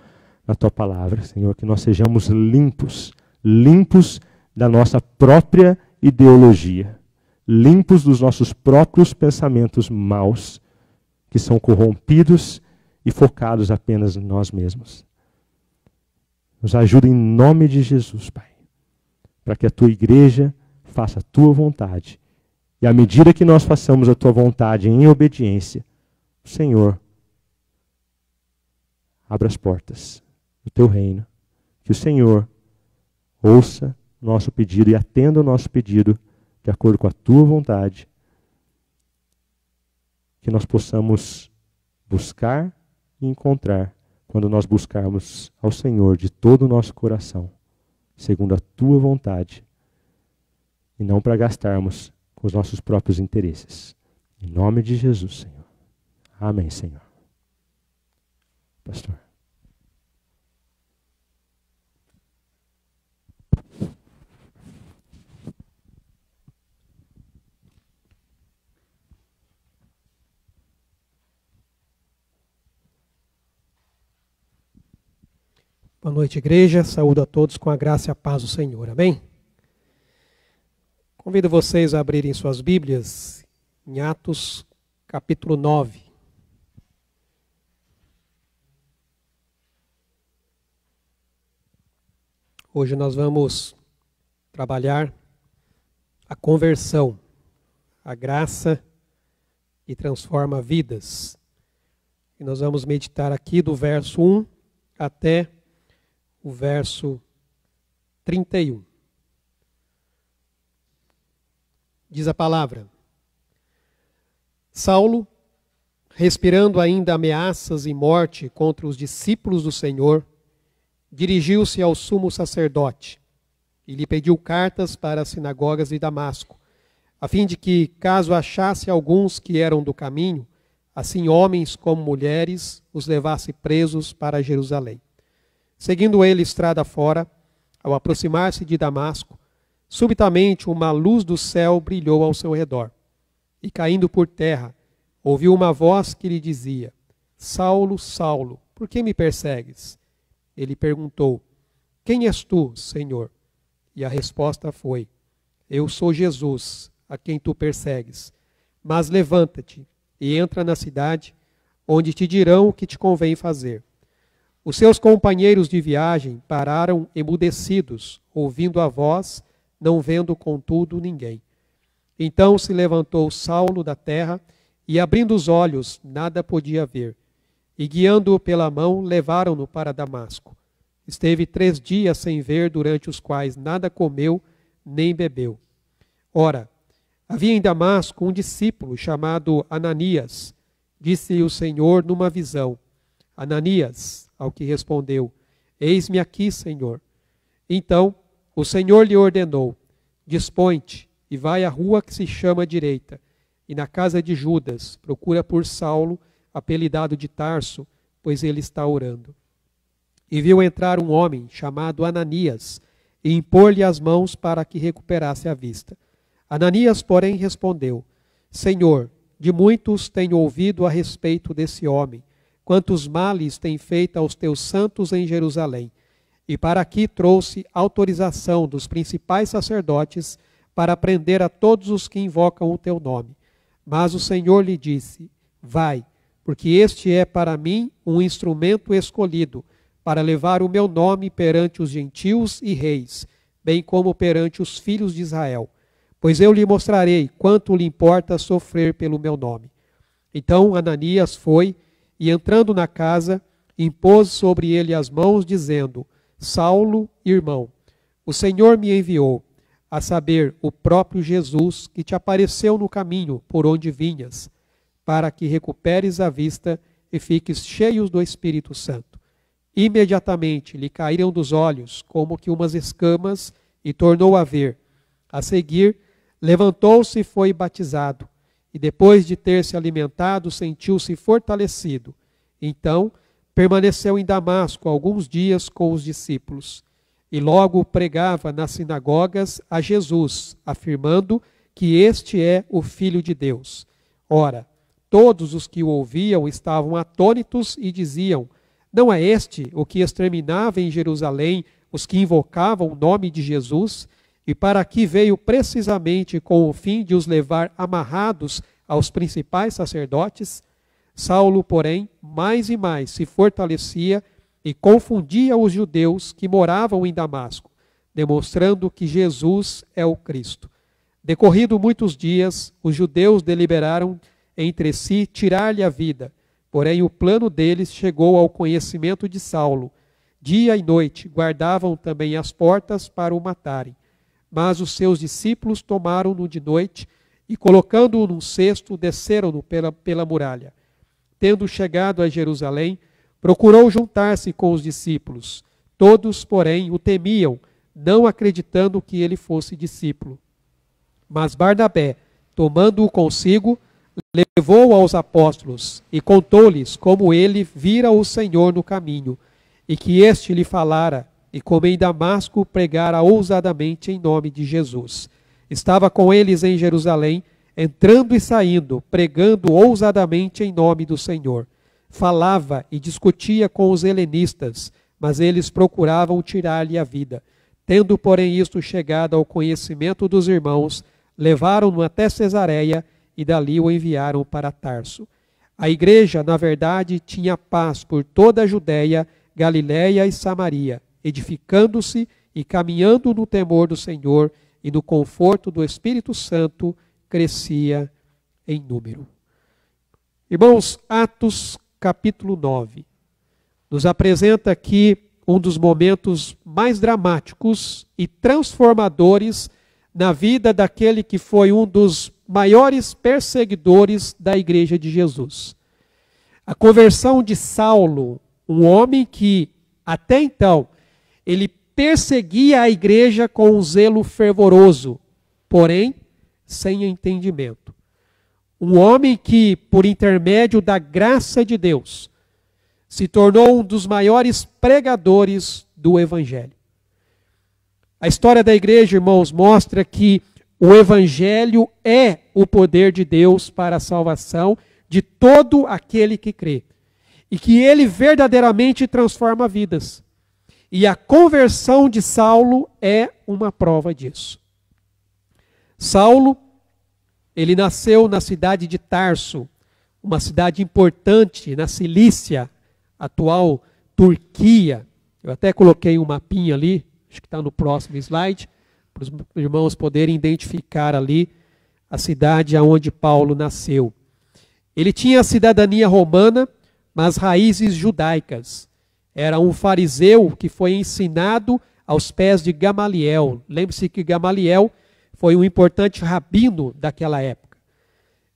na Tua palavra, Senhor. Que nós sejamos limpos, limpos da nossa própria ideologia. Limpos dos nossos próprios pensamentos maus, que são corrompidos e focados apenas em nós mesmos. Nos ajuda em nome de Jesus, Pai, para que a Tua igreja faça a Tua vontade. E à medida que nós façamos a Tua vontade em obediência, o Senhor abra as portas do Teu reino. Que o Senhor ouça o nosso pedido e atenda o nosso pedido de acordo com a Tua vontade. Que nós possamos buscar e encontrar quando nós buscarmos ao Senhor de todo o nosso coração, segundo a Tua vontade. E não para gastarmos com os nossos próprios interesses. Em nome de Jesus, Senhor. Amém, Senhor. Pastor. Boa noite, igreja. Saúdo a todos com a graça e a paz do Senhor. Amém? Convido vocês a abrirem suas Bíblias em Atos, capítulo 9. Hoje nós vamos trabalhar a conversão, a graça que transforma vidas. E nós vamos meditar aqui do verso 1 até o verso 31. Diz a palavra: Saulo, respirando ainda ameaças e morte contra os discípulos do Senhor, dirigiu-se ao sumo sacerdote e lhe pediu cartas para as sinagogas de Damasco, a fim de que, caso achasse alguns que eram do caminho, assim homens como mulheres, os levasse presos para Jerusalém. Seguindo ele estrada fora, ao aproximar-se de Damasco, subitamente uma luz do céu brilhou ao seu redor. E caindo por terra, ouviu uma voz que lhe dizia: Saulo, Saulo, por que me persegues? Ele perguntou: Quem és tu, Senhor? E a resposta foi: Eu sou Jesus, a quem tu persegues. Mas levanta-te e entra na cidade, onde te dirão o que te convém fazer. Os seus companheiros de viagem pararam emudecidos, ouvindo a voz, não vendo, contudo, ninguém. Então se levantou Saulo da terra, e abrindo os olhos, nada podia ver. E guiando-o pela mão, levaram-no para Damasco. Esteve 3 dias sem ver, durante os quais nada comeu, nem bebeu. Ora, havia em Damasco um discípulo chamado Ananias. Disse-lhe o Senhor numa visão: Ananias, ao que respondeu: Eis-me aqui, Senhor. Então o Senhor lhe ordenou: Dispõe-te e vai à rua que se chama Direita, e na casa de Judas procura por Saulo, apelidado de Tarso, pois ele está orando. E viu entrar um homem chamado Ananias, e impor-lhe as mãos para que recuperasse a vista. Ananias, porém, respondeu: Senhor, de muitos tenho ouvido a respeito desse homem, quantos males tem feito aos teus santos em Jerusalém. E para aqui trouxe autorização dos principais sacerdotes para prender a todos os que invocam o teu nome. Mas o Senhor lhe disse: Vai, porque este é para mim um instrumento escolhido, para levar o meu nome perante os gentios e reis, bem como perante os filhos de Israel. Pois eu lhe mostrarei quanto lhe importa sofrer pelo meu nome. Então Ananias foi, e entrando na casa, impôs sobre ele as mãos, dizendo: Saulo, irmão, o Senhor me enviou, a saber, o próprio Jesus, que te apareceu no caminho por onde vinhas, para que recuperes a vista e fiques cheios do Espírito Santo. Imediatamente lhe caíram dos olhos como que umas escamas, e tornou a ver. A seguir, levantou-se e foi batizado, e depois de ter se alimentado, sentiu-se fortalecido. Então, permaneceu em Damasco alguns dias com os discípulos, e logo pregava nas sinagogas a Jesus, afirmando que este é o Filho de Deus. Ora, todos os que o ouviam estavam atônitos e diziam: Não é este o que exterminava em Jerusalém os que invocavam o nome de Jesus? E para aqui veio precisamente com o fim de os levar amarrados aos principais sacerdotes? Saulo, porém, mais e mais se fortalecia e confundia os judeus que moravam em Damasco, demonstrando que Jesus é o Cristo. Decorrido muitos dias, os judeus deliberaram entre si tirar-lhe a vida, porém o plano deles chegou ao conhecimento de Saulo. Dia e noite guardavam também as portas para o matarem. Mas os seus discípulos tomaram-no de noite e, colocando-o num cesto, desceram-no pela muralha. Tendo chegado a Jerusalém, procurou juntar-se com os discípulos. Todos, porém, o temiam, não acreditando que ele fosse discípulo. Mas Barnabé, tomando-o consigo, levou-o aos apóstolos e contou-lhes como ele vira o Senhor no caminho, e que este lhe falara, e como em Damasco pregara ousadamente em nome de Jesus. Estava com eles em Jerusalém, entrando e saindo, pregando ousadamente em nome do Senhor. Falava e discutia com os helenistas, mas eles procuravam tirar-lhe a vida. Tendo, porém, isto chegado ao conhecimento dos irmãos, levaram-no até Cesareia e dali o enviaram para Tarso. A igreja, na verdade, tinha paz por toda a Judéia, Galiléia e Samaria, edificando-se e caminhando no temor do Senhor e no conforto do Espírito Santo, crescia em número. Irmãos, Atos capítulo 9 nos apresenta aqui um dos momentos mais dramáticos e transformadores na vida daquele que foi um dos maiores perseguidores da igreja de Jesus. A conversão de Saulo, um homem que até então ele perseguia a igreja com um zelo fervoroso, porém sem entendimento. Um homem que, por intermédio da graça de Deus, se tornou um dos maiores pregadores do Evangelho. A história da igreja, irmãos, mostra que o Evangelho é o poder de Deus para a salvação de todo aquele que crê. E que ele verdadeiramente transforma vidas. E a conversão de Saulo é uma prova disso. Saulo, ele nasceu na cidade de Tarso, uma cidade importante na Cilícia, atual Turquia. Eu até coloquei um mapinha ali, acho que está no próximo slide, para os irmãos poderem identificar ali a cidade onde Paulo nasceu. Ele tinha a cidadania romana, mas raízes judaicas. Era um fariseu que foi ensinado aos pés de Gamaliel. Lembre-se que Gamaliel foi um importante rabino daquela época.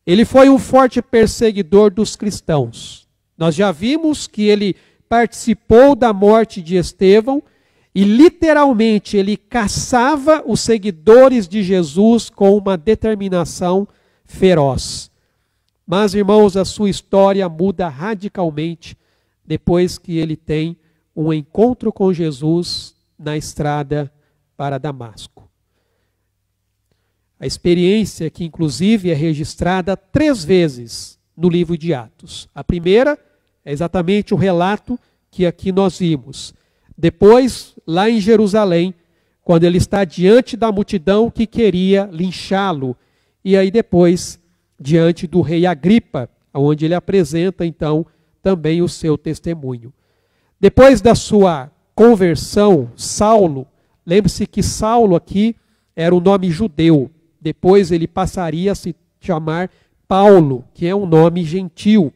Ele foi um forte perseguidor dos cristãos. Nós já vimos que ele participou da morte de Estevão e literalmente ele caçava os seguidores de Jesus com uma determinação feroz. Mas, irmãos, a sua história muda radicalmente depois que ele tem um encontro com Jesus na estrada para Damasco. A experiência que, inclusive, é registrada 3 vezes no livro de Atos. A primeira é exatamente o relato que aqui nós vimos. Depois, lá em Jerusalém, quando ele está diante da multidão que queria linchá-lo. E aí depois, diante do rei Agripa, onde ele apresenta, então, também o seu testemunho. Depois da sua conversão, Saulo, lembre-se que Saulo aqui era um nome judeu. Depois ele passaria a se chamar Paulo, que é um nome gentil.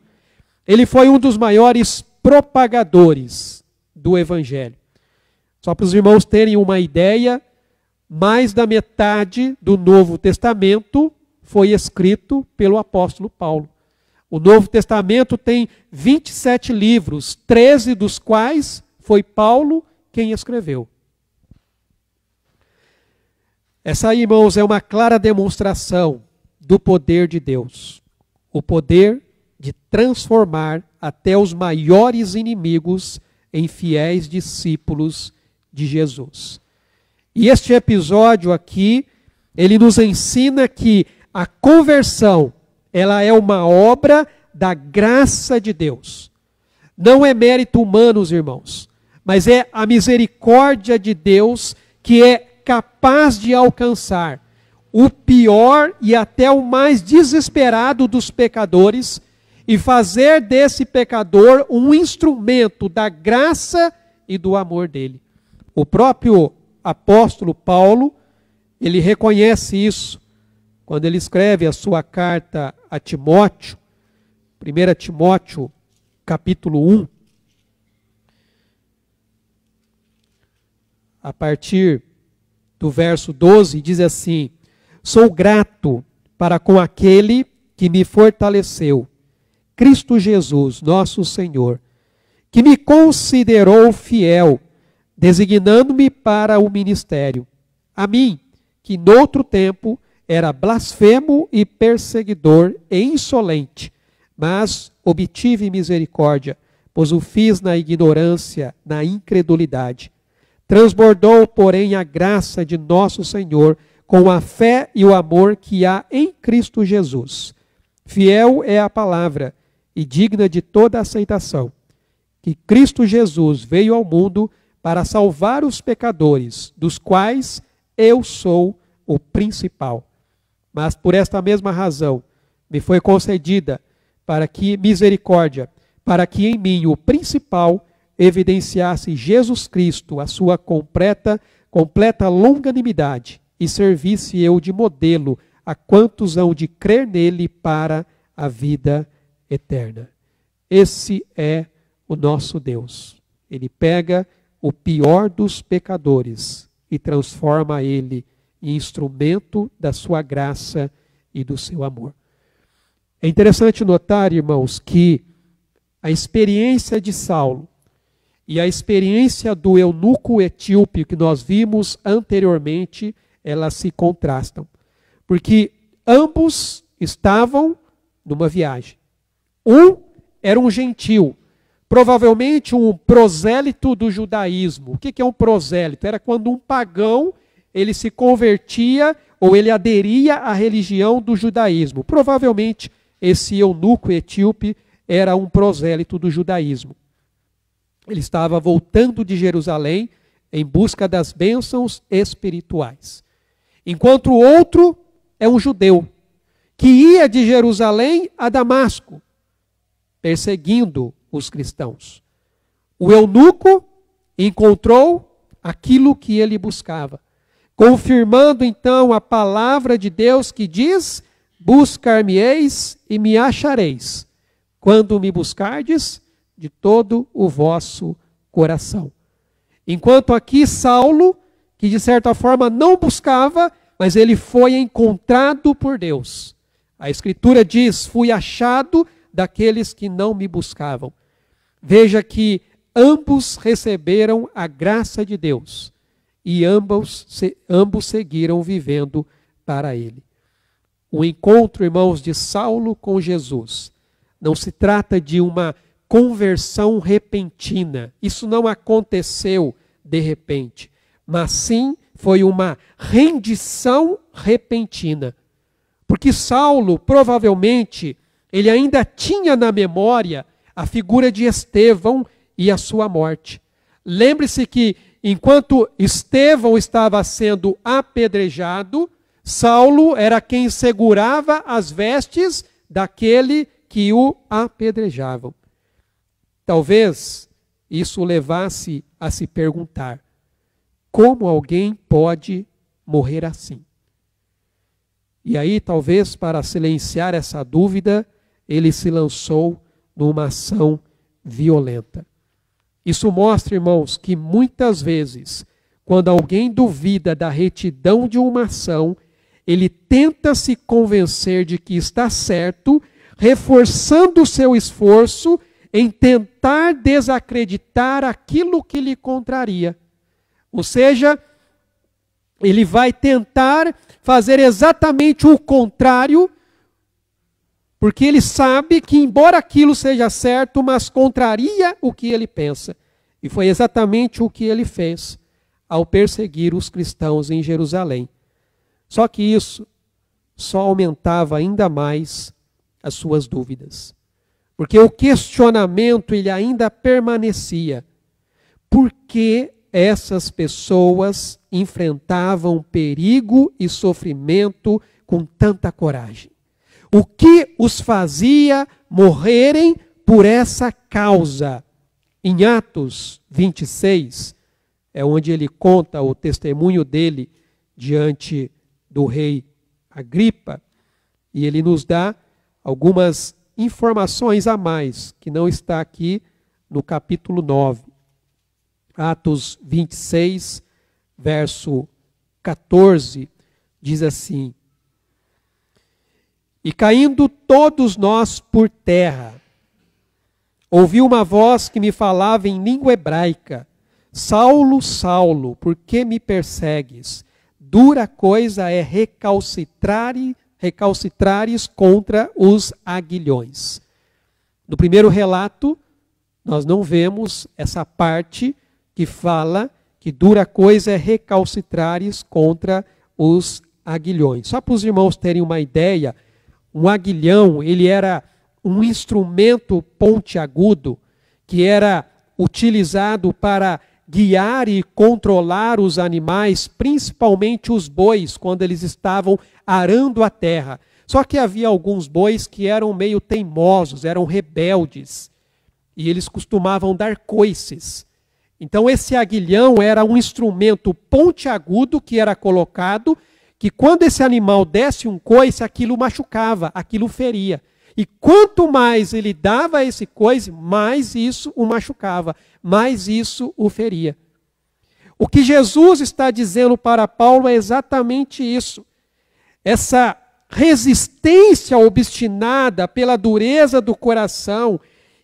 Ele foi um dos maiores propagadores do Evangelho. Só para os irmãos terem uma ideia, mais da metade do Novo Testamento foi escrito pelo apóstolo Paulo. O Novo Testamento tem 27 livros, 13 dos quais foi Paulo quem escreveu. Essa aí, irmãos, é uma clara demonstração do poder de Deus. O poder de transformar até os maiores inimigos em fiéis discípulos de Jesus. E este episódio aqui, ele nos ensina que a conversão, ela é uma obra da graça de Deus. Não é mérito humano, irmãos, mas é a misericórdia de Deus que é capaz de alcançar o pior e até o mais desesperado dos pecadores e fazer desse pecador um instrumento da graça e do amor dele. O próprio apóstolo Paulo, ele reconhece isso quando ele escreve a sua carta a Timóteo, 1 Timóteo, capítulo 1, a partir do verso 12, diz assim: sou grato para com aquele que me fortaleceu, Cristo Jesus, nosso Senhor, que me considerou fiel, designando-me para o ministério. A mim, que noutro tempo era blasfemo e perseguidor e insolente, mas obtive misericórdia, pois o fiz na ignorância, na incredulidade. Transbordou, porém, a graça de nosso Senhor com a fé e o amor que há em Cristo Jesus. Fiel é a palavra e digna de toda aceitação. que Cristo Jesus veio ao mundo para salvar os pecadores, dos quais eu sou o principal. Mas por esta mesma razão me foi concedida misericórdia, para que em mim o principal evidenciasse Jesus Cristo, a sua completa longanimidade, e servisse eu de modelo a quantos hão de crer nele para a vida eterna. Esse é o nosso Deus. Ele pega o pior dos pecadores e transforma ele em instrumento da sua graça e do seu amor. É interessante notar, irmãos, que a experiência de Saulo e a experiência do eunuco etíope que nós vimos anteriormente, elas se contrastam. Porque ambos estavam numa viagem. Um era um gentil, provavelmente um prosélito do judaísmo. O que é um prosélito? Era quando um pagão ele se convertia ou ele aderia à religião do judaísmo. Provavelmente esse eunuco etíope era um prosélito do judaísmo. Ele estava voltando de Jerusalém em busca das bênçãos espirituais. Enquanto o outro é um judeu que ia de Jerusalém a Damasco, perseguindo os cristãos. O eunuco encontrou aquilo que ele buscava, confirmando então a palavra de Deus que diz: buscar-me-eis e me achareis, quando me buscardes de todo o vosso coração. Enquanto aqui Saulo, que de certa forma não buscava, mas ele foi encontrado por Deus. A Escritura diz: fui achado daqueles que não me buscavam. Veja que ambos receberam a graça de Deus e ambos seguiram vivendo para ele. O encontro, irmãos, de Saulo com Jesus não se trata de uma conversão repentina. Isso não aconteceu de repente, mas sim foi uma rendição repentina. Porque Saulo, provavelmente, ele ainda tinha na memória a figura de Estevão e a sua morte. Lembre-se que, enquanto Estevão estava sendo apedrejado, Saulo era quem segurava as vestes daquele que o apedrejavam. Talvez isso o levasse a se perguntar: como alguém pode morrer assim? E aí, talvez para silenciar essa dúvida, ele se lançou numa ação violenta. Isso mostra, irmãos, que muitas vezes, quando alguém duvida da retidão de uma ação, ele tenta se convencer de que está certo, reforçando o seu esforço em tentar desacreditar aquilo que lhe contraria. Ou seja, ele vai tentar fazer exatamente o contrário, porque ele sabe que, embora aquilo seja certo, mas contraria o que ele pensa. E foi exatamente o que ele fez ao perseguir os cristãos em Jerusalém. Só que isso só aumentava ainda mais as suas dúvidas. Porque o questionamento ele ainda permanecia. Por que essas pessoas enfrentavam perigo e sofrimento com tanta coragem? O que os fazia morrerem por essa causa? Em Atos 26, é onde ele conta o testemunho dele diante do rei Agripa, e ele nos dá algumas informações a mais, que não está aqui no capítulo 9. Atos 26, verso 14, diz assim: e caindo todos nós por terra, ouvi uma voz que me falava em língua hebraica: Saulo, Saulo, por que me persegues? Dura coisa é recalcitrares contra os aguilhões. No primeiro relato, nós não vemos essa parte que fala que dura coisa é recalcitrares contra os aguilhões. Só para os irmãos terem uma ideia, um aguilhão, ele era um instrumento pontiagudo que era utilizado para guiar e controlar os animais, principalmente os bois, quando eles estavam arando a terra. Só que havia alguns bois que eram meio teimosos, eram rebeldes, e eles costumavam dar coices. Então esse aguilhão era um instrumento pontiagudo que era colocado, que quando esse animal desse um coice, aquilo machucava, aquilo feria. E quanto mais ele dava esse coice, mais isso o machucava, mais isso o feria. O que Jesus está dizendo para Paulo é exatamente isso. Essa resistência obstinada pela dureza do coração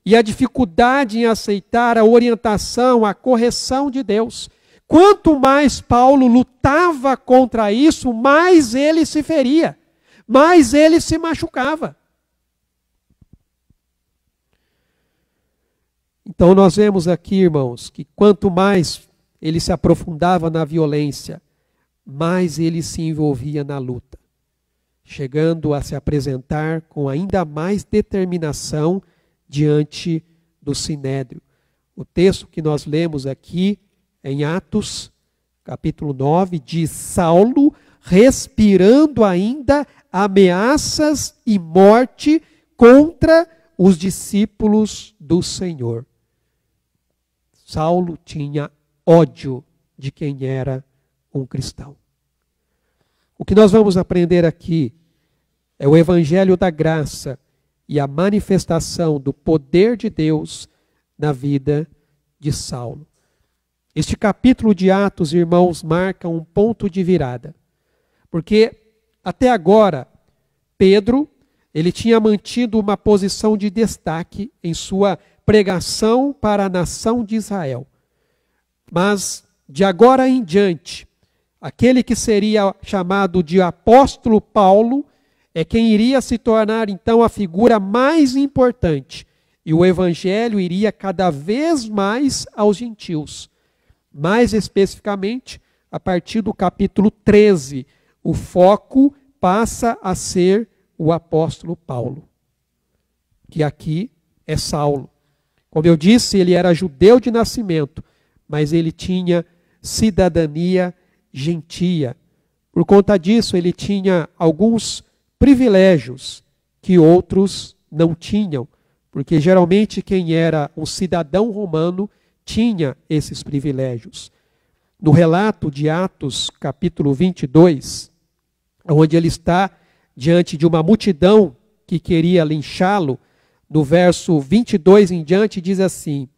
e a dificuldade em aceitar a orientação, a correção de Deus. Quanto mais Paulo lutava contra isso, mais ele se feria, mais ele se machucava. Então nós vemos aqui, irmãos, que quanto mais ele se aprofundava na violência, mais ele se envolvia na luta, chegando a se apresentar com ainda mais determinação diante do Sinédrio. O texto que nós lemos aqui em Atos, capítulo 9, diz: Saulo, respirando ainda ameaças e morte contra os discípulos do Senhor. Saulo tinha ódio de quem era um cristão. O que nós vamos aprender aqui é o evangelho da graça e a manifestação do poder de Deus na vida de Saulo. Este capítulo de Atos, irmãos, marca um ponto de virada. Porque até agora, Pedro, ele tinha mantido uma posição de destaque em sua pregação para a nação de Israel. Mas, de agora em diante, aquele que seria chamado de apóstolo Paulo é quem iria se tornar, então, a figura mais importante. E o evangelho iria cada vez mais aos gentios. Mais especificamente, a partir do capítulo 13, o foco passa a ser o apóstolo Paulo, que aqui é Saulo. Como eu disse, ele era judeu de nascimento, mas ele tinha cidadania gentia. Por conta disso, ele tinha alguns privilégios que outros não tinham, porque geralmente quem era um cidadão romano tinha esses privilégios. No relato de Atos, capítulo 22, onde ele está diante de uma multidão que queria linchá-lo, no verso 22 em diante diz assim: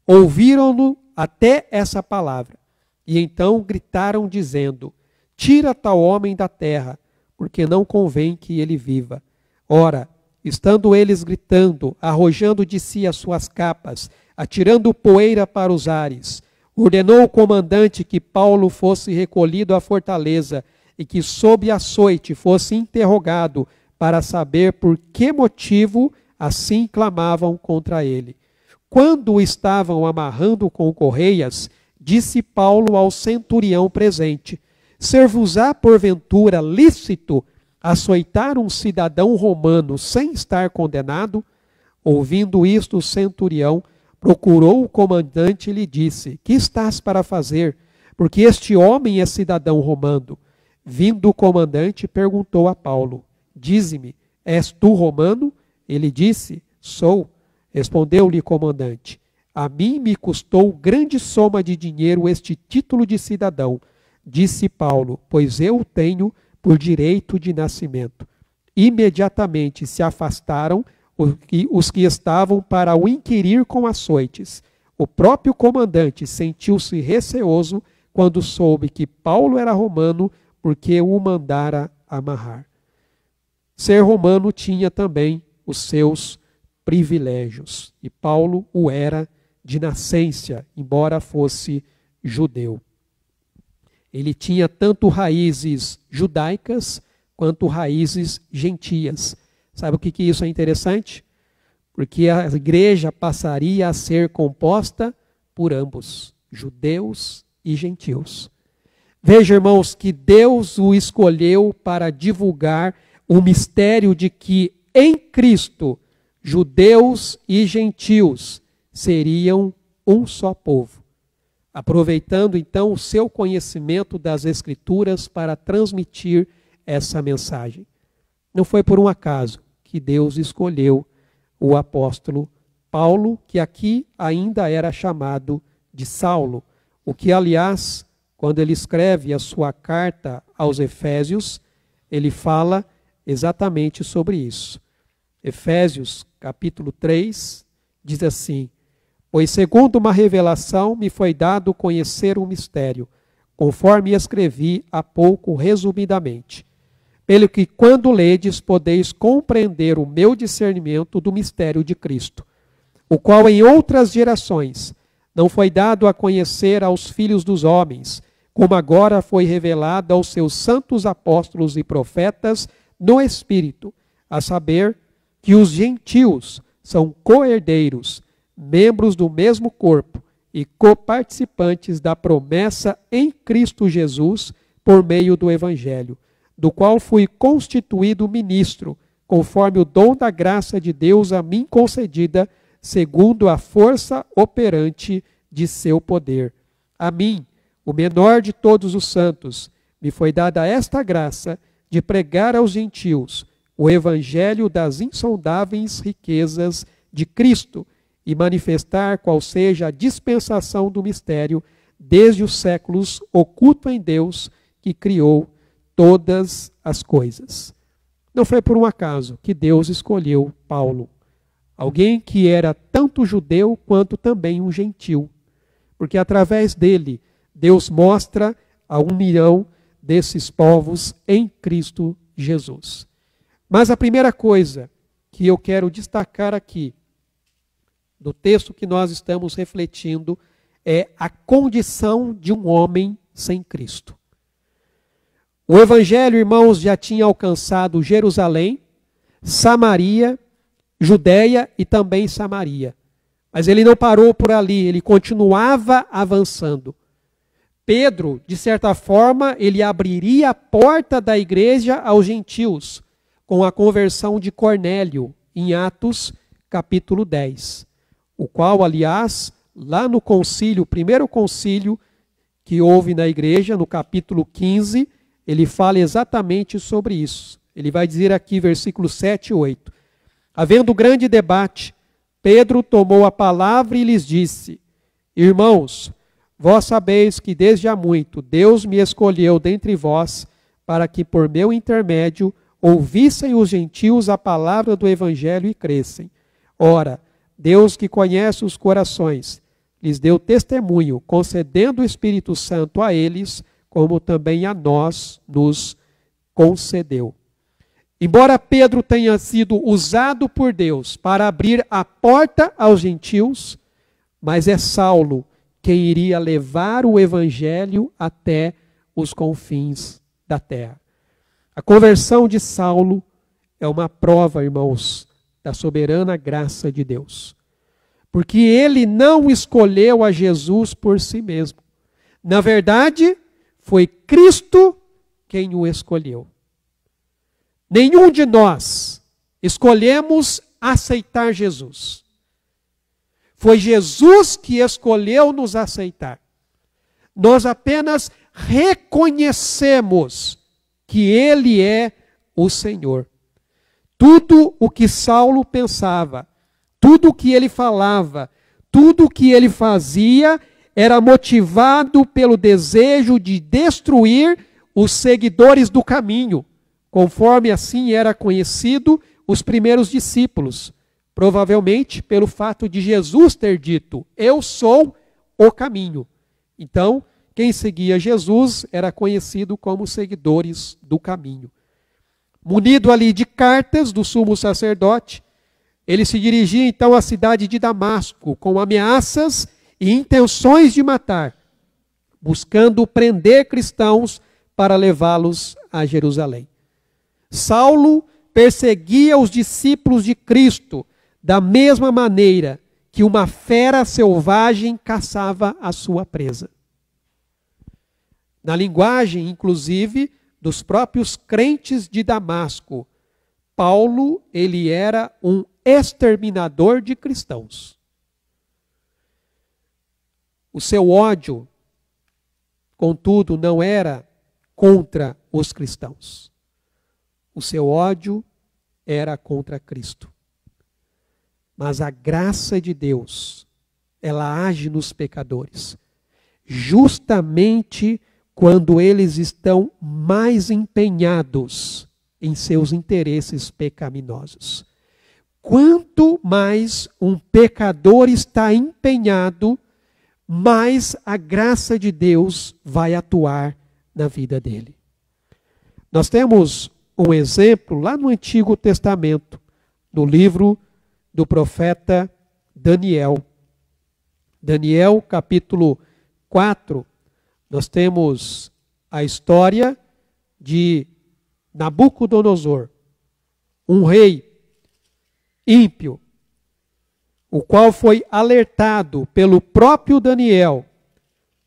ouviram-no até essa palavra, e então gritaram dizendo: tira tal homem da terra, porque não convém que ele viva. Ora, estando eles gritando, arrojando de si as suas capas, atirando poeira para os ares, ordenou o comandante que Paulo fosse recolhido à fortaleza e que sob açoite fosse interrogado para saber por que motivo assim clamavam contra ele. Quando o estavam amarrando com correias, disse Paulo ao centurião presente: ser-vos-á porventura lícito açoitar um cidadão romano sem estar condenado? Ouvindo isto, o centurião procurou o comandante e lhe disse: que estás para fazer? Porque este homem é cidadão romano. Vindo o comandante, perguntou a Paulo: dize-me, és tu romano? Ele disse: sou. Respondeu-lhe o comandante: a mim me custou grande soma de dinheiro este título de cidadão. Disse Paulo: pois eu o tenho por direito de nascimento. Imediatamente se afastaram os que estavam para o inquirir com açoites. O próprio comandante sentiu-se receoso quando soube que Paulo era romano, porque o mandara amarrar. Ser romano tinha também os seus privilégios, e Paulo o era de nascença, embora fosse judeu. Ele tinha tanto raízes judaicas quanto raízes gentias. Sabe o que isso é interessante? Porque a igreja passaria a ser composta por ambos, judeus e gentios. Veja, irmãos, que Deus o escolheu para divulgar o mistério de que em Cristo, judeus e gentios seriam um só povo, aproveitando então o seu conhecimento das Escrituras para transmitir essa mensagem. Não foi por um acaso que Deus escolheu o apóstolo Paulo, que aqui ainda era chamado de Saulo, o que, aliás, quando ele escreve a sua carta aos Efésios, ele fala exatamente sobre isso. Efésios, capítulo 3, diz assim: pois segundo uma revelação me foi dado conhecer um mistério, conforme escrevi há pouco resumidamente, pelo que quando ledes podeis compreender o meu discernimento do mistério de Cristo, o qual em outras gerações não foi dado a conhecer aos filhos dos homens, como agora foi revelado aos seus santos apóstolos e profetas no Espírito, a saber que os gentios são co-herdeiros, membros do mesmo corpo e coparticipantes da promessa em Cristo Jesus por meio do Evangelho, do qual fui constituído ministro, conforme o dom da graça de Deus a mim concedida, segundo a força operante de seu poder. A mim, o menor de todos os santos, me foi dada esta graça de pregar aos gentios o evangelho das insondáveis riquezas de Cristo e manifestar qual seja a dispensação do mistério desde os séculos oculto em Deus que criou todas as coisas. Não foi por um acaso que Deus escolheu Paulo, alguém que era tanto judeu quanto também um gentil, porque através dele Deus mostra a união desses povos em Cristo Jesus. Mas a primeira coisa que eu quero destacar aqui, do texto que nós estamos refletindo, é a condição de um homem sem Cristo. O Evangelho, irmãos, já tinha alcançado Jerusalém, Samaria, Judeia e também Samaria. Mas ele não parou por ali, ele continuava avançando. Pedro, de certa forma, ele abriria a porta da igreja aos gentios, com a conversão de Cornélio, em Atos, capítulo 10. O qual, aliás, lá no concílio, o primeiro concílio que houve na igreja, no capítulo 15, ele fala exatamente sobre isso. Ele vai dizer aqui, versículos 7 e 8. Havendo grande debate, Pedro tomou a palavra e lhes disse: irmãos, vós sabeis que desde há muito Deus me escolheu dentre vós, para que por meu intermédio ouvissem os gentios a palavra do evangelho e crescem. Ora, Deus que conhece os corações, lhes deu testemunho, concedendo o Espírito Santo a eles, como também a nós nos concedeu. Embora Pedro tenha sido usado por Deus para abrir a porta aos gentios, mas é Saulo quem iria levar o evangelho até os confins da terra. A conversão de Saulo é uma prova, irmãos, da soberana graça de Deus. Porque ele não escolheu a Jesus por si mesmo. Na verdade, foi Cristo quem o escolheu. Nenhum de nós escolhemos aceitar Jesus. Foi Jesus que escolheu nos aceitar. Nós apenas reconhecemos que Ele é o Senhor. Tudo o que Saulo pensava, tudo o que ele falava, tudo o que ele fazia era motivado pelo desejo de destruir os seguidores do caminho, conforme assim era conhecido os primeiros discípulos, provavelmente pelo fato de Jesus ter dito: eu sou o caminho. Então, quem seguia Jesus era conhecido como seguidores do caminho. Munido ali de cartas do sumo sacerdote, ele se dirigia então à cidade de Damasco com ameaças e intenções de matar, buscando prender cristãos para levá-los a Jerusalém. Saulo perseguia os discípulos de Cristo da mesma maneira que uma fera selvagem caçava a sua presa. Na linguagem, inclusive, dos próprios crentes de Damasco, Paulo, ele era um exterminador de cristãos. O seu ódio, contudo, não era contra os cristãos. O seu ódio era contra Cristo. Mas a graça de Deus, ela age nos pecadores, justamente quando eles estão mais empenhados em seus interesses pecaminosos. Quanto mais um pecador está empenhado, mais a graça de Deus vai atuar na vida dele. Nós temos um exemplo lá no Antigo Testamento, no livro do profeta Daniel. Daniel, capítulo 4, nós temos a história de Nabucodonosor, um rei ímpio, o qual foi alertado pelo próprio Daniel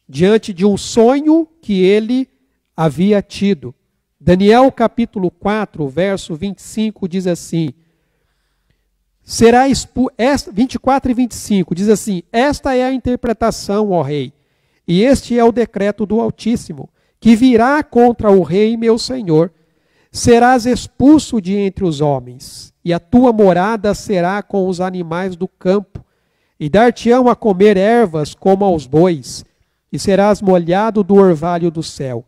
diante de um sonho que ele havia tido. Daniel capítulo 4, verso 25 diz assim, 24 e 25 diz assim, esta é a interpretação, ó rei, e este é o decreto do Altíssimo, que virá contra o rei meu senhor, serás expulso de entre os homens, e a tua morada será com os animais do campo, e dar-te-ão a comer ervas como aos bois, e serás molhado do orvalho do céu,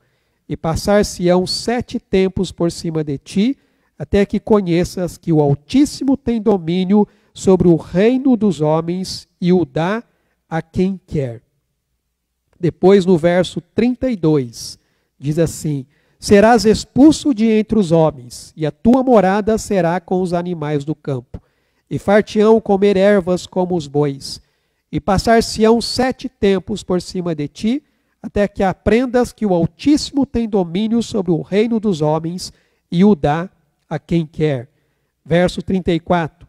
e passar-se-ão 7 tempos por cima de ti, até que conheças que o Altíssimo tem domínio sobre o reino dos homens e o dá a quem quer. Depois, no verso 32, diz assim, serás expulso de entre os homens, e a tua morada será com os animais do campo, e far-te-ão comer ervas como os bois, e passar-se-ão 7 tempos por cima de ti, até que aprendas que o Altíssimo tem domínio sobre o reino dos homens, e o dá a quem quer. Verso 34,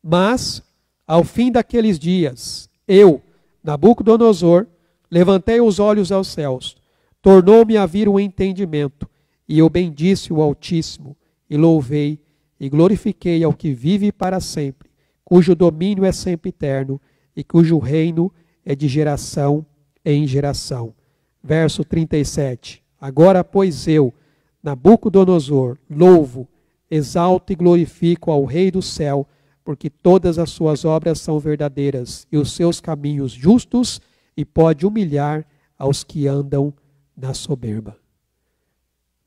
mas, ao fim daqueles dias, eu, Nabucodonosor, levantei os olhos aos céus, tornou-me a vir o entendimento, e eu bendisse o Altíssimo, e louvei, e glorifiquei ao que vive para sempre, cujo domínio é sempre eterno, e cujo reino é de geração em geração. Verso 37, agora, pois eu, Nabucodonosor, louvo, exalto e glorifico ao Rei do céu, porque todas as suas obras são verdadeiras, e os seus caminhos justos, e pode humilhar aos que andam na soberba.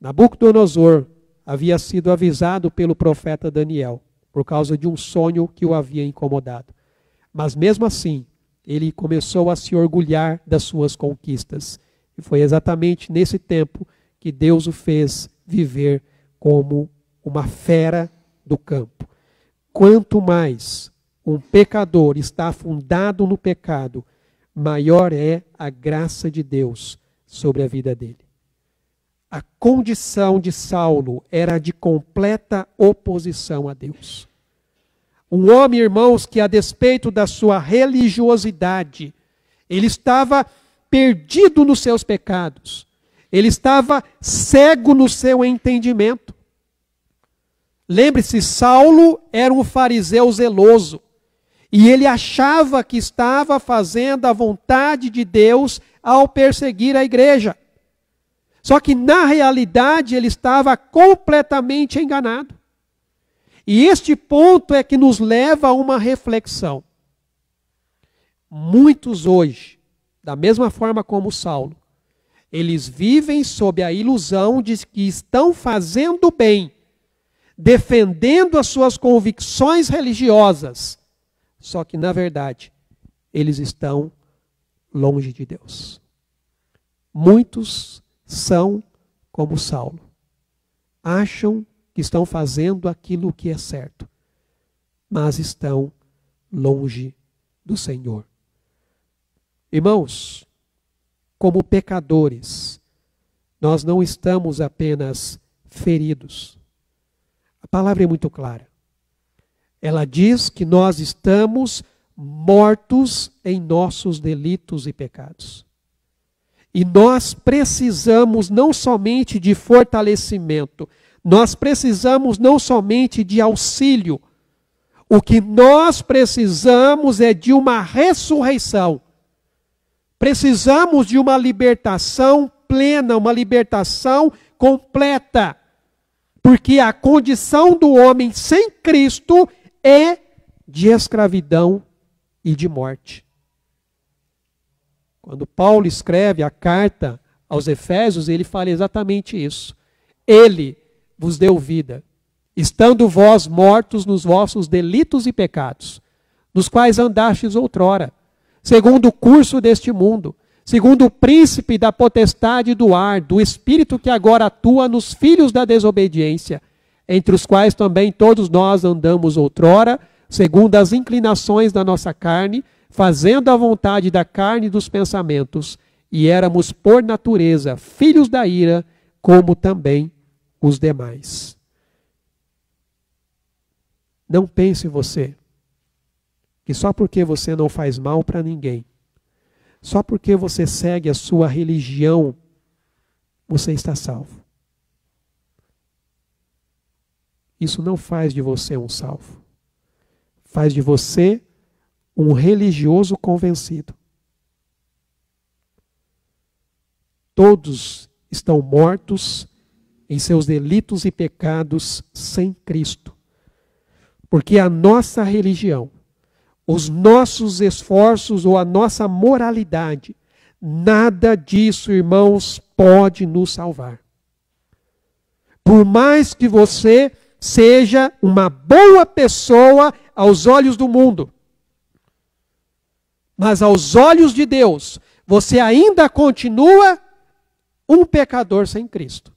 Nabucodonosor havia sido avisado pelo profeta Daniel, por causa de um sonho que o havia incomodado. Mas mesmo assim, ele começou a se orgulhar das suas conquistas. E foi exatamente nesse tempo que Deus o fez viver como uma fera do campo. Quanto mais um pecador está afundado no pecado, maior é a graça de Deus sobre a vida dele. A condição de Saulo era de completa oposição a Deus. Um homem, irmãos, que a despeito da sua religiosidade, ele estava perdido nos seus pecados. Ele estava cego no seu entendimento. Lembre-se, Saulo era um fariseu zeloso. E ele achava que estava fazendo a vontade de Deus ao perseguir a igreja. Só que, na realidade, ele estava completamente enganado. E este ponto é que nos leva a uma reflexão. Muitos hoje, da mesma forma como Saulo, eles vivem sob a ilusão de que estão fazendo bem, defendendo as suas convicções religiosas, só que, na verdade, eles estão longe de Deus. Muitos são como Saulo. Acham que estão fazendo aquilo que é certo, mas estão longe do Senhor. Irmãos, como pecadores, nós não estamos apenas feridos. A palavra é muito clara. Ela diz que nós estamos mortos em nossos delitos e pecados. E nós precisamos não somente de fortalecimento, nós precisamos não somente de auxílio. O que nós precisamos é de uma ressurreição, Precisamos de uma libertação plena, uma libertação completa. Porque a condição do homem sem Cristo é de escravidão e de morte. Quando Paulo escreve a carta aos Efésios, ele fala exatamente isso. Ele vos deu vida, estando vós mortos nos vossos delitos e pecados, nos quais andastes outrora, segundo o curso deste mundo, segundo o príncipe da potestade do ar, do espírito que agora atua nos filhos da desobediência, entre os quais também todos nós andamos outrora, segundo as inclinações da nossa carne, fazendo a vontade da carne e dos pensamentos, e éramos por natureza filhos da ira, como também os demais. Não pense você que só porque você não faz mal para ninguém, só porque você segue a sua religião, você está salvo. Isso não faz de você um salvo. Faz de você um religioso convencido. Todos estão mortos em seus delitos e pecados sem Cristo. Porque a nossa religião, os nossos esforços ou a nossa moralidade, nada disso, irmãos, pode nos salvar. Por mais que você seja uma boa pessoa aos olhos do mundo, mas aos olhos de Deus, você ainda continua um pecador sem Cristo.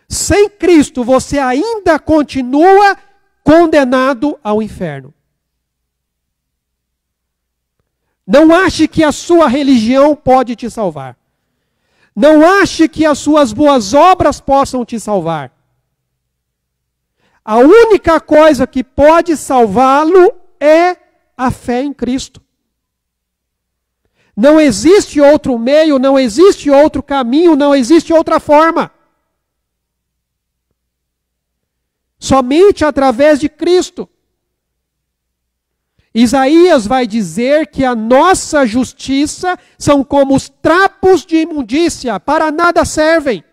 Sem Cristo, você ainda continua condenado ao inferno. Não ache que a sua religião pode te salvar. Não ache que as suas boas obras possam te salvar. A única coisa que pode salvá-lo é a fé em Cristo. Não existe outro meio, não existe outro caminho, não existe outra forma. Somente através de Cristo. Isaías vai dizer que a nossa justiça são como os trapos de imundícia, para nada servem.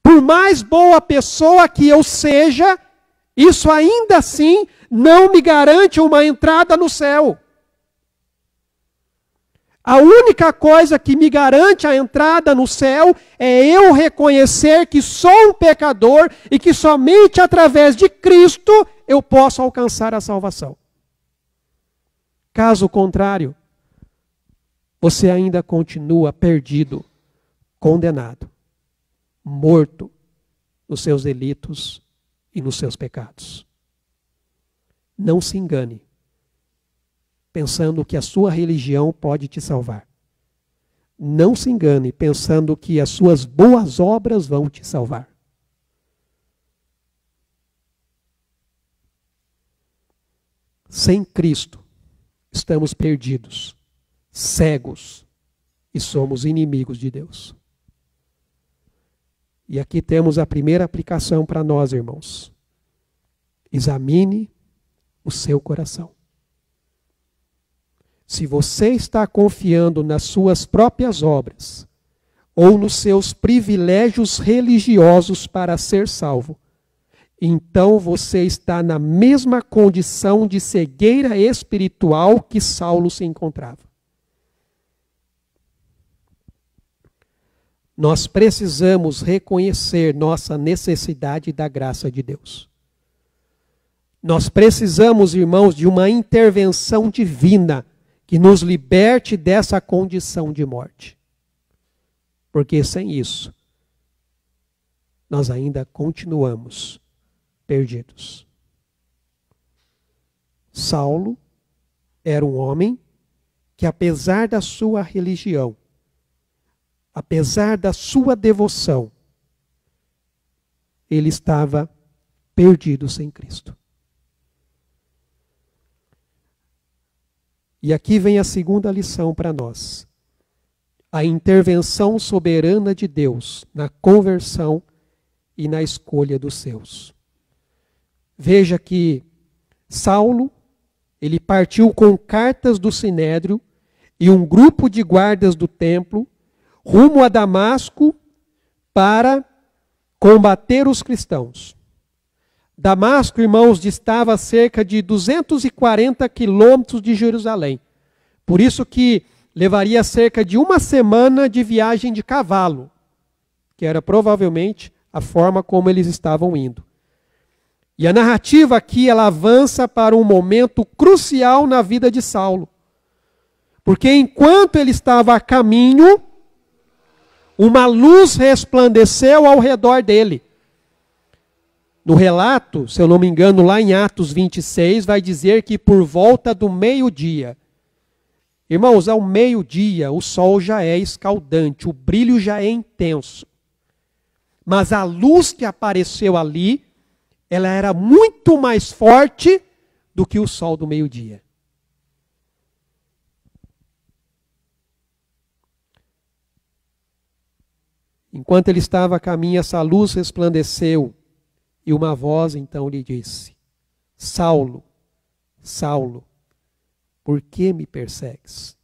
Por mais boa pessoa que eu seja, isso ainda assim não me garante uma entrada no céu. A única coisa que me garante a entrada no céu é eu reconhecer que sou um pecador e que somente através de Cristo eu posso alcançar a salvação. Caso contrário, você ainda continua perdido, condenado, morto nos seus delitos e nos seus pecados. Não se engane, pensando que a sua religião pode te salvar. Não se engane pensando que as suas boas obras vão te salvar. Sem Cristo, estamos perdidos, cegos e somos inimigos de Deus. E aqui temos a primeira aplicação para nós, irmãos. Examine o seu coração. Se você está confiando nas suas próprias obras ou nos seus privilégios religiosos para ser salvo, então você está na mesma condição de cegueira espiritual que Saulo se encontrava. Nós precisamos reconhecer nossa necessidade da graça de Deus. Nós precisamos, irmãos, de uma intervenção divina que nos liberte dessa condição de morte. Porque sem isso, nós ainda continuamos perdidos. Saulo era um homem que, apesar da sua religião, apesar da sua devoção, ele estava perdido sem Cristo. E aqui vem a segunda lição para nós. A intervenção soberana de Deus na conversão e na escolha dos seus. Veja que Saulo ele partiu com cartas do Sinédrio e um grupo de guardas do templo rumo a Damasco para combater os cristãos. Damasco, irmãos, distava a cerca de 240 quilômetros de Jerusalém. Por isso que levaria cerca de uma semana de viagem de cavalo, que era provavelmente a forma como eles estavam indo. E a narrativa aqui, ela avança para um momento crucial na vida de Saulo. Porque enquanto ele estava a caminho, uma luz resplandeceu ao redor dele. No relato, se eu não me engano, lá em Atos 26, vai dizer que por volta do meio-dia. Irmãos, ao meio-dia o sol já é escaldante, o brilho já é intenso. Mas a luz que apareceu ali, ela era muito mais forte do que o sol do meio-dia. Enquanto ele estava a caminho, essa luz resplandeceu. E uma voz então lhe disse: Saulo, Saulo, por que me persegues?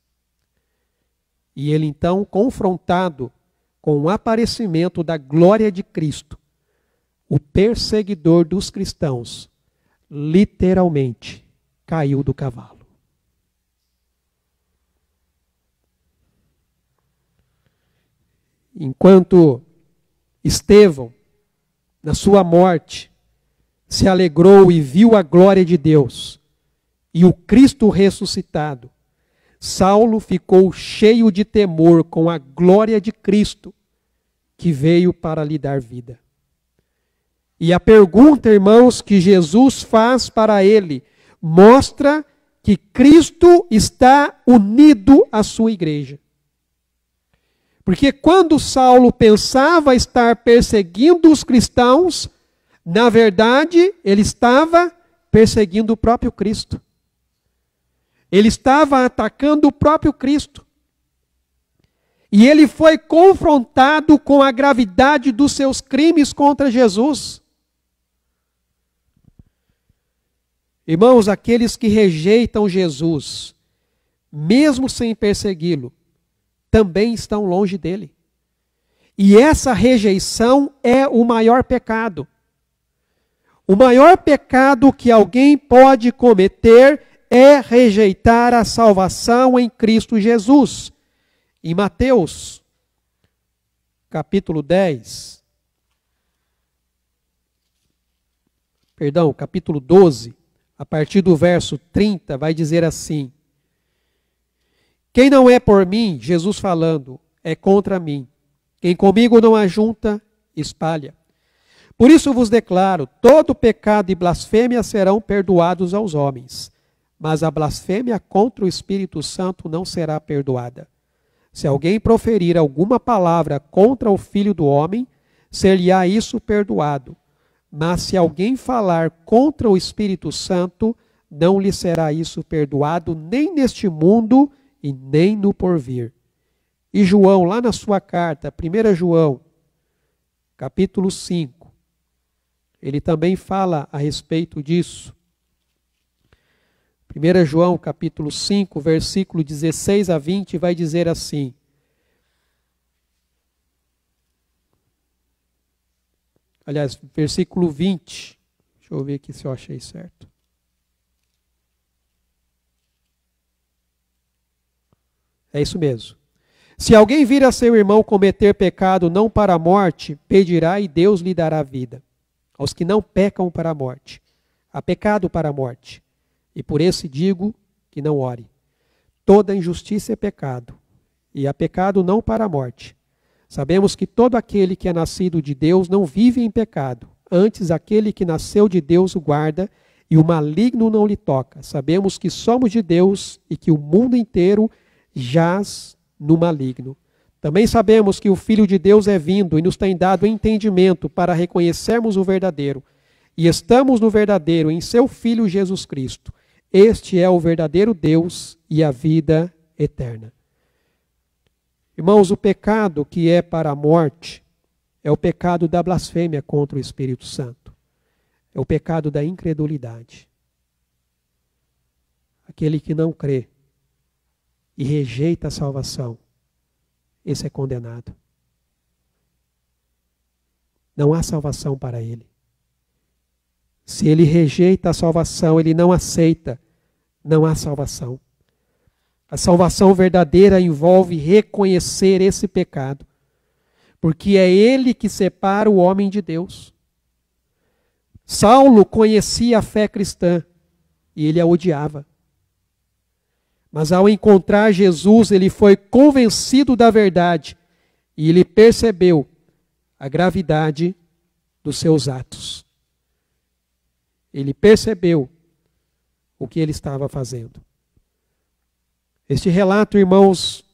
E ele então, confrontado com o aparecimento da glória de Cristo, o perseguidor dos cristãos, literalmente caiu do cavalo. Enquanto Estevão, na sua morte, se alegrou e viu a glória de Deus e o Cristo ressuscitado, Saulo ficou cheio de temor com a glória de Cristo que veio para lhe dar vida. E a pergunta, irmãos, que Jesus faz para ele, mostra que Cristo está unido à sua igreja. Porque quando Saulo pensava estar perseguindo os cristãos, na verdade, ele estava perseguindo o próprio Cristo. Ele estava atacando o próprio Cristo. E ele foi confrontado com a gravidade dos seus crimes contra Jesus. Irmãos, aqueles que rejeitam Jesus, mesmo sem persegui-lo, também estão longe dele. E essa rejeição é o maior pecado. O maior pecado que alguém pode cometer é rejeitar a salvação em Cristo Jesus. Em Mateus, capítulo 12, a partir do verso 30, vai dizer assim: quem não é por mim, Jesus falando, é contra mim. Quem comigo não ajunta, espalha. Por isso vos declaro, todo pecado e blasfêmia serão perdoados aos homens, mas a blasfêmia contra o Espírito Santo não será perdoada. Se alguém proferir alguma palavra contra o Filho do Homem, ser-lhe-á isso perdoado. Mas se alguém falar contra o Espírito Santo, não lhe será isso perdoado, nem neste mundo e nem no porvir. E João, lá na sua carta, 1 João, capítulo 5, ele também fala a respeito disso. 1 João, capítulo 5, versículo 16 a 20, vai dizer assim: aliás, versículo 20, deixa eu ver aqui se eu achei certo. É isso mesmo. Se alguém vir a seu irmão cometer pecado não para a morte, pedirá e Deus lhe dará vida. Aos que não pecam para a morte, há pecado para a morte. E por esse digo que não ore. Toda injustiça é pecado, e há pecado não para a morte. Sabemos que todo aquele que é nascido de Deus não vive em pecado. Antes, aquele que nasceu de Deus o guarda, e o maligno não lhe toca. Sabemos que somos de Deus e que o mundo inteiro jaz no maligno. Também sabemos que o Filho de Deus é vindo e nos tem dado entendimento para reconhecermos o verdadeiro. E estamos no verdadeiro, em seu Filho Jesus Cristo. Este é o verdadeiro Deus e a vida eterna. Irmãos, o pecado que é para a morte é o pecado da blasfêmia contra o Espírito Santo. É o pecado da incredulidade. Aquele que não crê e rejeita a salvação, esse é condenado. Não há salvação para ele. Se ele rejeita a salvação, ele não aceita, não há salvação. A salvação verdadeira envolve reconhecer esse pecado, porque é ele que separa o homem de Deus. Saulo conhecia a fé cristã e ele a odiava. Mas ao encontrar Jesus, ele foi convencido da verdade e ele percebeu a gravidade dos seus atos. Ele percebeu o que ele estava fazendo. Este relato, irmãos,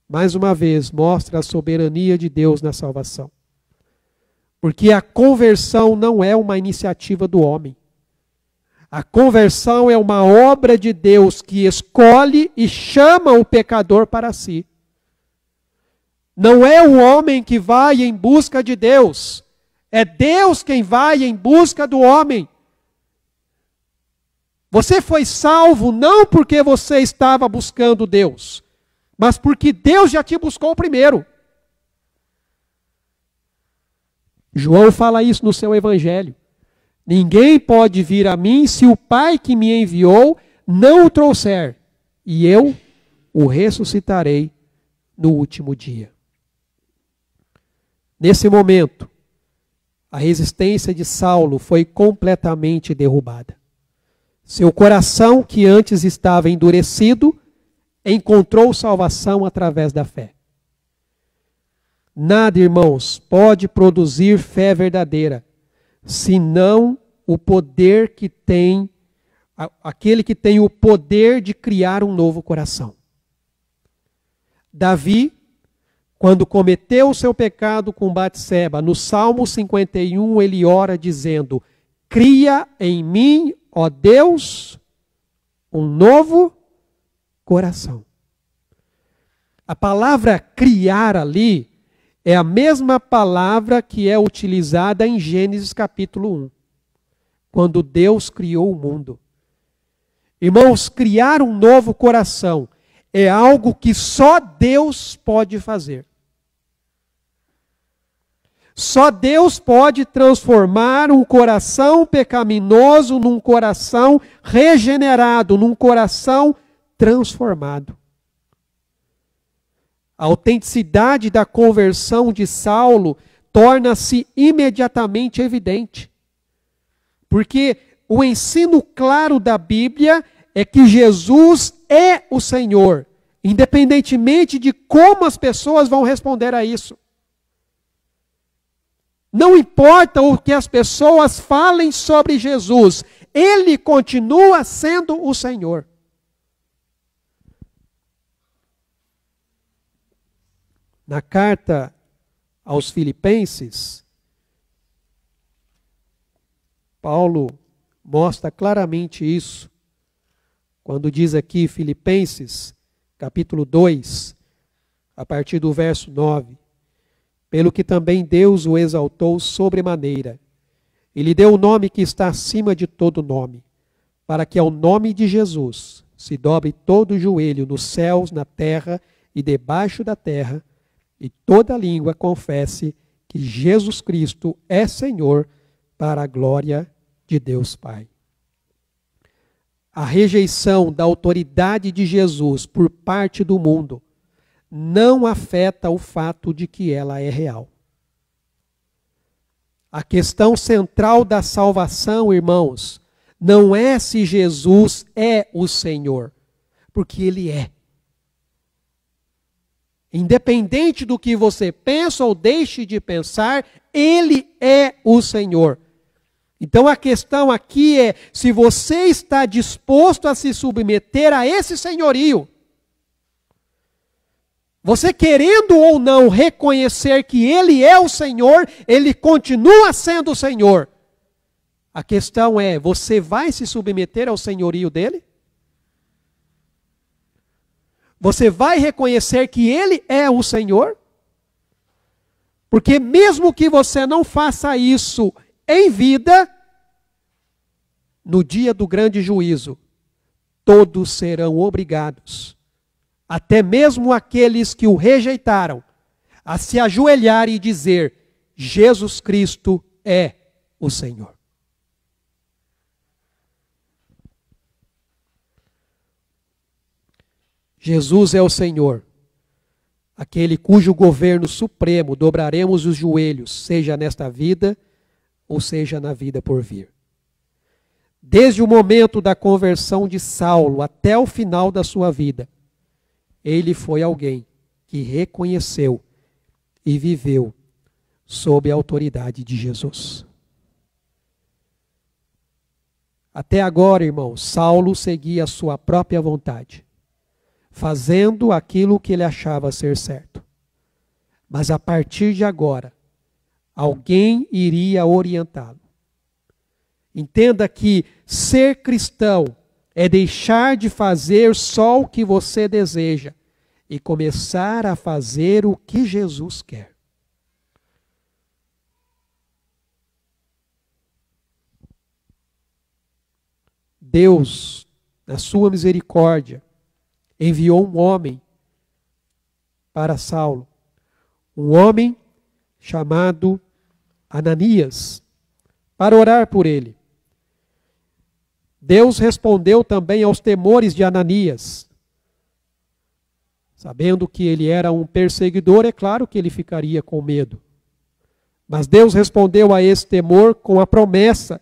mais uma vez, mostra a soberania de Deus na salvação. Porque a conversão não é uma iniciativa do homem. A conversão é uma obra de Deus que escolhe e chama o pecador para si. Não é o homem que vai em busca de Deus. É Deus quem vai em busca do homem. Você foi salvo não porque você estava buscando Deus, mas porque Deus já te buscou primeiro. João fala isso no seu evangelho. Ninguém pode vir a mim se o Pai que me enviou não o trouxer, e eu o ressuscitarei no último dia. Nesse momento, a resistência de Saulo foi completamente derrubada. Seu coração, que antes estava endurecido, encontrou salvação através da fé. Nada, irmãos, pode produzir fé verdadeira, senão o poder que tem, aquele que tem o poder de criar um novo coração. Davi, quando cometeu o seu pecado com Batseba, no Salmo 51, ele ora dizendo: cria em mim, ó Deus, um novo coração. A palavra criar ali é a mesma palavra que é utilizada em Gênesis capítulo 1, quando Deus criou o mundo. Irmãos, criar um novo coração é algo que só Deus pode fazer. Só Deus pode transformar um coração pecaminoso num coração regenerado, num coração transformado. A autenticidade da conversão de Saulo torna-se imediatamente evidente. Porque o ensino claro da Bíblia é que Jesus é o Senhor, independentemente de como as pessoas vão responder a isso. Não importa o que as pessoas falem sobre Jesus, Ele continua sendo o Senhor. Na carta aos Filipenses, Paulo mostra claramente isso, quando diz aqui, Filipenses, capítulo 2, a partir do verso 9, pelo que também Deus o exaltou sobremaneira, e lhe deu o nome que está acima de todo nome, para que ao nome de Jesus se dobre todo o joelho nos céus, na terra e debaixo da terra, e toda língua confesse que Jesus Cristo é Senhor, para a glória de Deus Pai. A rejeição da autoridade de Jesus por parte do mundo não afeta o fato de que ela é real. A questão central da salvação, irmãos, não é se Jesus é o Senhor, porque Ele é. Independente do que você pensa ou deixe de pensar, Ele é o Senhor. Então a questão aqui é se você está disposto a se submeter a esse senhorio. Você querendo ou não reconhecer que Ele é o Senhor, Ele continua sendo o Senhor. A questão é, você vai se submeter ao senhorio dEle? Você vai reconhecer que Ele é o Senhor? Porque mesmo que você não faça isso em vida, no dia do grande juízo, todos serão obrigados, até mesmo aqueles que o rejeitaram, a se ajoelhar e dizer: Jesus Cristo é o Senhor. Jesus é o Senhor, aquele cujo governo supremo dobraremos os joelhos, seja nesta vida ou seja na vida por vir. Desde o momento da conversão de Saulo até o final da sua vida, ele foi alguém que reconheceu e viveu sob a autoridade de Jesus. Até agora, irmãos, Saulo seguia a sua própria vontade, fazendo aquilo que ele achava ser certo. Mas a partir de agora, alguém iria orientá-lo. Entenda que ser cristão é deixar de fazer só o que você deseja e começar a fazer o que Jesus quer. Deus, na sua misericórdia, enviou um homem para Saulo, um homem chamado Ananias, para orar por ele. Deus respondeu também aos temores de Ananias. Sabendo que ele era um perseguidor, é claro que ele ficaria com medo. Mas Deus respondeu a esse temor com a promessa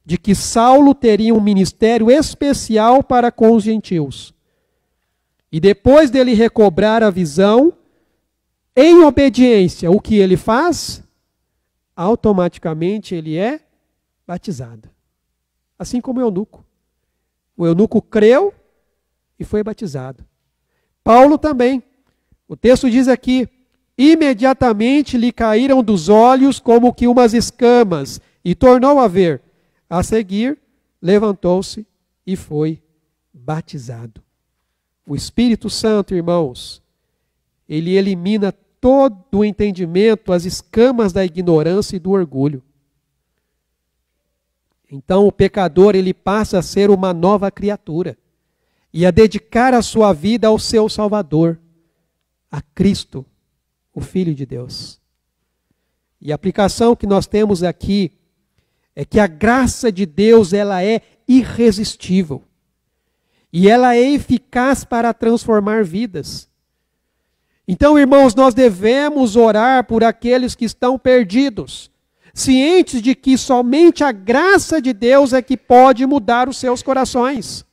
de que Saulo teria um ministério especial para com os gentios. E depois dele recobrar a visão, em obediência, o que ele faz? Automaticamente ele é batizado. Assim como o eunuco. O eunuco creu e foi batizado. Paulo também. O texto diz aqui: imediatamente lhe caíram dos olhos como que umas escamas, e tornou a ver. A seguir, levantou-se e foi batizado. O Espírito Santo, irmãos, ele elimina todo o entendimento, as escamas da ignorância e do orgulho. Então o pecador, ele passa a ser uma nova criatura e a dedicar a sua vida ao seu Salvador, a Cristo, o Filho de Deus. E a aplicação que nós temos aqui é que a graça de Deus, ela é irresistível e ela é eficaz para transformar vidas. Então, irmãos, nós devemos orar por aqueles que estão perdidos, cientes de que somente a graça de Deus é que pode mudar os seus corações.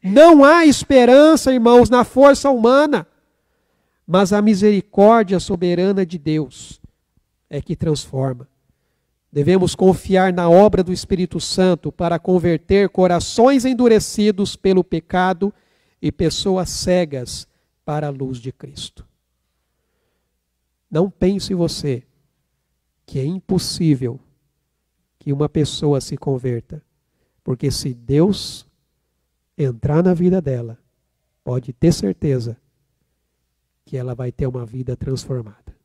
Não há esperança, irmãos, na força humana, mas a misericórdia soberana de Deus é que transforma. Devemos confiar na obra do Espírito Santo para converter corações endurecidos pelo pecado e pessoas cegas para a luz de Cristo. Não pense você que é impossível que uma pessoa se converta, porque se Deus entrar na vida dela, pode ter certeza que ela vai ter uma vida transformada.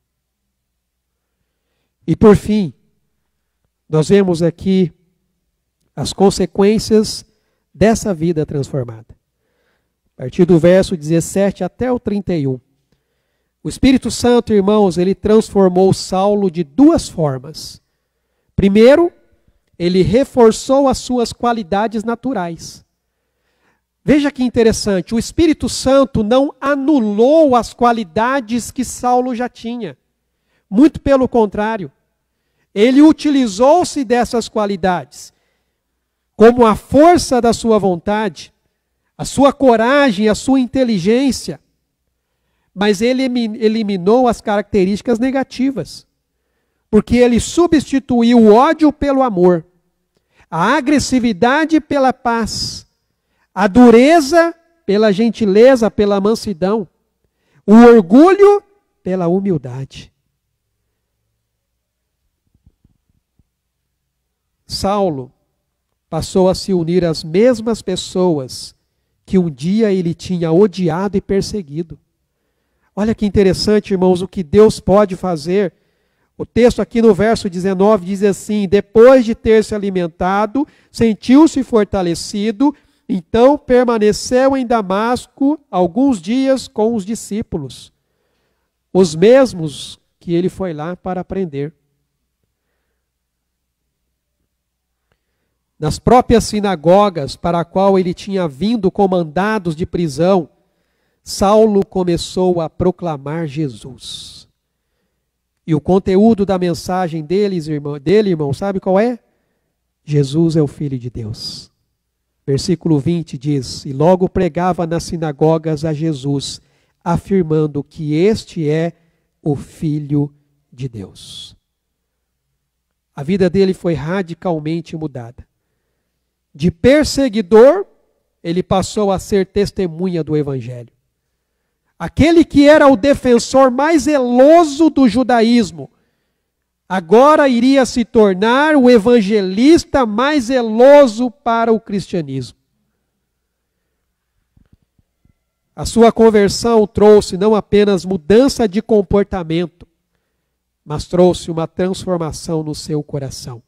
E por fim, nós vemos aqui as consequências dessa vida transformada. A partir do verso 17 até o 31. O Espírito Santo, irmãos, ele transformou Saulo de duas formas. Primeiro, ele reforçou as suas qualidades naturais. Veja que interessante, o Espírito Santo não anulou as qualidades que Saulo já tinha. Muito pelo contrário, ele utilizou-se dessas qualidades como a força da sua vontade, a sua coragem, a sua inteligência, mas ele eliminou as características negativas, porque ele substituiu o ódio pelo amor, a agressividade pela paz, a dureza pela gentileza, pela mansidão, o orgulho pela humildade. Saulo passou a se unir às mesmas pessoas que um dia ele tinha odiado e perseguido. Olha que interessante, irmãos, o que Deus pode fazer. O texto aqui no verso 19 diz assim: depois de ter se alimentado, sentiu-se fortalecido Então permaneceu em Damasco alguns dias com os discípulos, os mesmos que ele foi lá para aprender. Nas próprias sinagogas para a qual ele tinha vindo com mandados de prisão, Saulo começou a proclamar Jesus. E o conteúdo da mensagem dele, irmão, sabe qual é? Jesus é o Filho de Deus. Versículo 20 diz: e logo pregava nas sinagogas a Jesus, afirmando que este é o Filho de Deus. A vida dele foi radicalmente mudada. De perseguidor, ele passou a ser testemunha do Evangelho. Aquele que era o defensor mais zeloso do judaísmo, agora iria se tornar o evangelista mais zeloso para o cristianismo. A sua conversão trouxe não apenas mudança de comportamento, mas trouxe uma transformação no seu coração.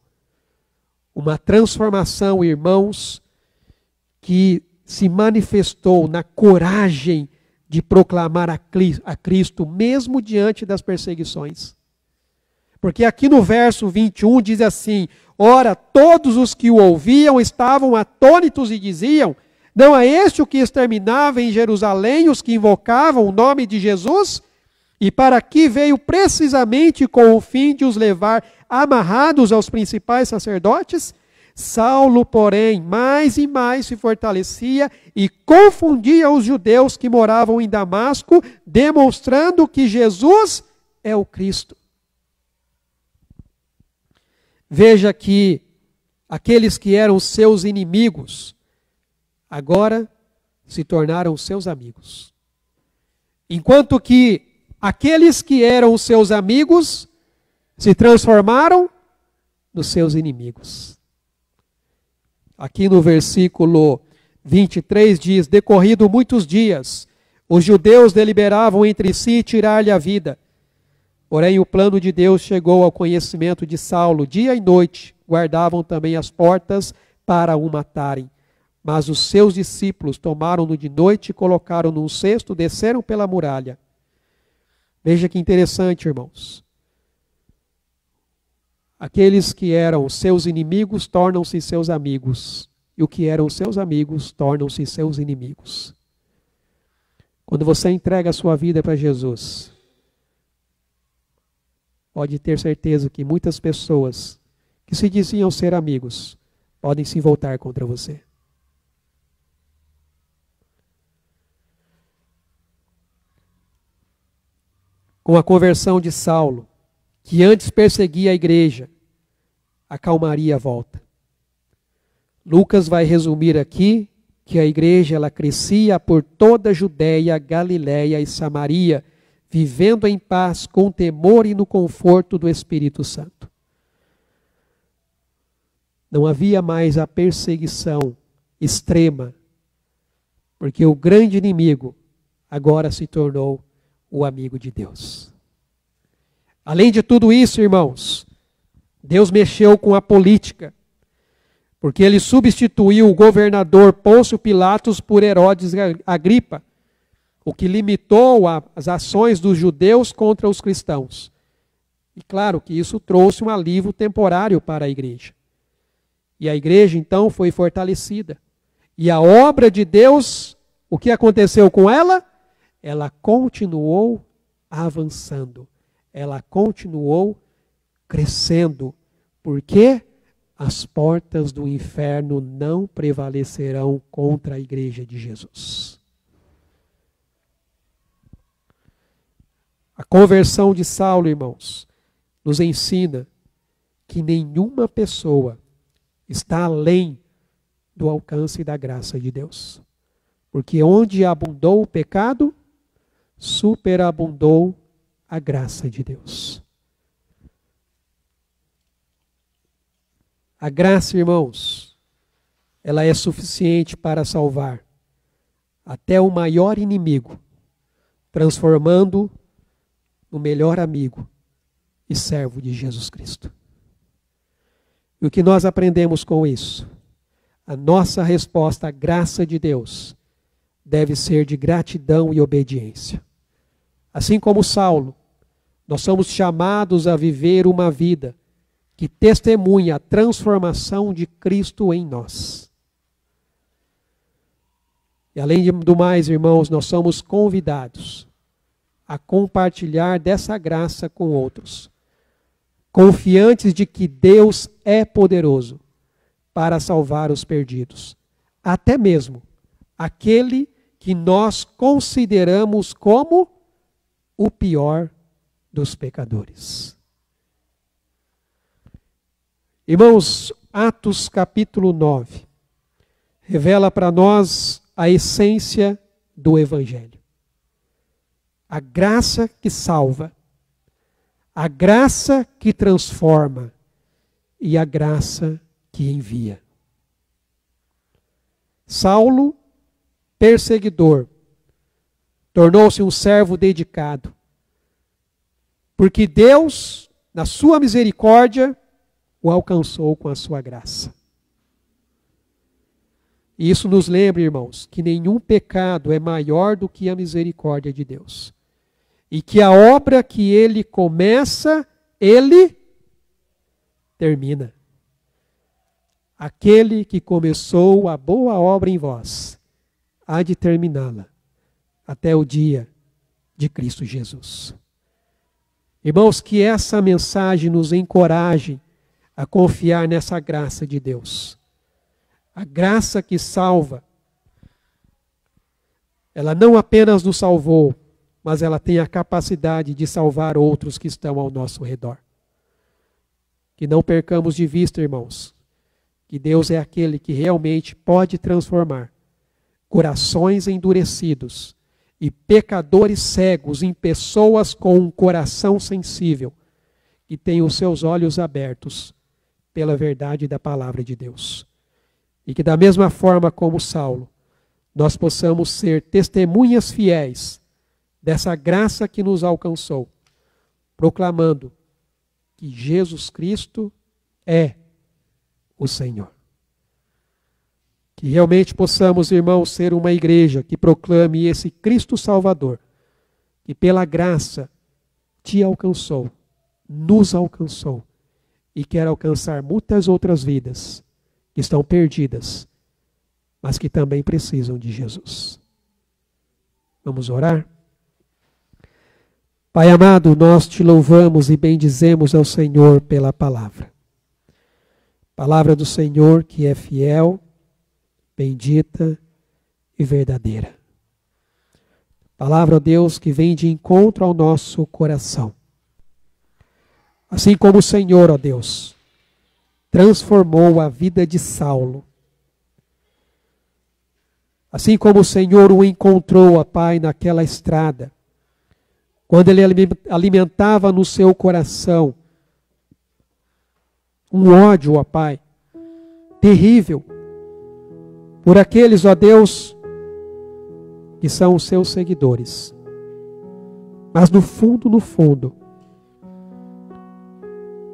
Uma transformação, irmãos, que se manifestou na coragem de proclamar a Cristo, mesmo diante das perseguições. Porque aqui no verso 21 diz assim: ora, todos os que o ouviam estavam atônitos e diziam: não é este o que exterminava em Jerusalém os que invocavam o nome de Jesus? E para aqui veio precisamente com o fim de os levar amarrados aos principais sacerdotes? Saulo, porém, mais e mais se fortalecia e confundia os judeus que moravam em Damasco, demonstrando que Jesus é o Cristo. Veja que aqueles que eram seus inimigos, agora se tornaram seus amigos. Enquanto que aqueles que eram seus amigos se transformaram nos seus inimigos. Aqui no versículo 23 diz: decorrido muitos dias, os judeus deliberavam entre si tirar-lhe a vida. Porém, o plano de Deus chegou ao conhecimento de Saulo. Dia e noite guardavam também as portas para o matarem. Mas os seus discípulos tomaram-no de noite e colocaram-no num cesto, desceram pela muralha. Veja que interessante, irmãos. Aqueles que eram seus inimigos tornam-se seus amigos. E o que eram seus amigos tornam-se seus inimigos. Quando você entrega a sua vida para Jesus, pode ter certeza que muitas pessoas que se diziam ser amigos podem se voltar contra você. Com a conversão de Saulo, que antes perseguia a igreja, acalmaria a volta. Lucas vai resumir aqui que a igreja ela crescia por toda a Judéia, Galiléia e Samaria, vivendo em paz, com temor e no conforto do Espírito Santo. Não havia mais a perseguição extrema, porque o grande inimigo agora se tornou o amigo de Deus. Além de tudo isso, irmãos, Deus mexeu com a política, porque ele substituiu o governador Pôncio Pilatos por Herodes Agripa, o que limitou as ações dos judeus contra os cristãos. E claro que isso trouxe um alívio temporário para a igreja. E a igreja então foi fortalecida. E a obra de Deus, o que aconteceu com ela? Ela continuou avançando. Ela continuou crescendo. Porque as portas do inferno não prevalecerão contra a igreja de Jesus. A conversão de Saulo, irmãos, nos ensina que nenhuma pessoa está além do alcance da graça de Deus. Porque onde abundou o pecado, superabundou a graça de Deus. A graça, irmãos, ela é suficiente para salvar até o maior inimigo, transformando no melhor amigo e servo de Jesus Cristo. E o que nós aprendemos com isso? a nossa resposta à graça de Deus deve ser de gratidão e obediência. Assim como Saulo, nós somos chamados a viver uma vida que testemunha a transformação de Cristo em nós. E além do mais, irmãos, nós somos convidados a compartilhar dessa graça com outros, confiantes de que Deus é poderoso para salvar os perdidos, até mesmo aquele que nós consideramos como o pior dos pecadores. Irmãos, Atos capítulo 9 revela para nós a essência do Evangelho. A graça que salva, a graça que transforma e a graça que envia. Saulo, perseguidor, tornou-se um servo dedicado, porque Deus, na sua misericórdia, o alcançou com a sua graça. E isso nos lembra, irmãos, que nenhum pecado é maior do que a misericórdia de Deus. E que a obra que Ele começa, Ele termina. Aquele que começou a boa obra em vós, há de terminá-la até o dia de Cristo Jesus. Irmãos, que essa mensagem nos encoraje a confiar nessa graça de Deus. A graça que salva, ela não apenas nos salvou, mas ela tem a capacidade de salvar outros que estão ao nosso redor. Que não percamos de vista, irmãos, que Deus é aquele que realmente pode transformar corações endurecidos e pecadores cegos em pessoas com um coração sensível, que têm os seus olhos abertos pela verdade da palavra de Deus. E que da mesma forma como Saulo, nós possamos ser testemunhas fiéis dessa graça que nos alcançou, proclamando que Jesus Cristo é o Senhor. Que realmente possamos, irmãos, ser uma igreja que proclame esse Cristo Salvador, que pela graça te alcançou, nos alcançou, e quer alcançar muitas outras vidas que estão perdidas, mas que também precisam de Jesus. Vamos orar? Pai amado, nós te louvamos e bendizemos ao Senhor pela palavra. Palavra do Senhor que é fiel, bendita e verdadeira. Palavra, ó Deus, que vem de encontro ao nosso coração. Assim como o Senhor, ó Deus, transformou a vida de Saulo. Assim como o Senhor o encontrou, ó Pai, naquela estrada, quando ele alimentava no seu coração um ódio, ó Pai, terrível, por aqueles, ó Deus, que são os seus seguidores. Mas no fundo,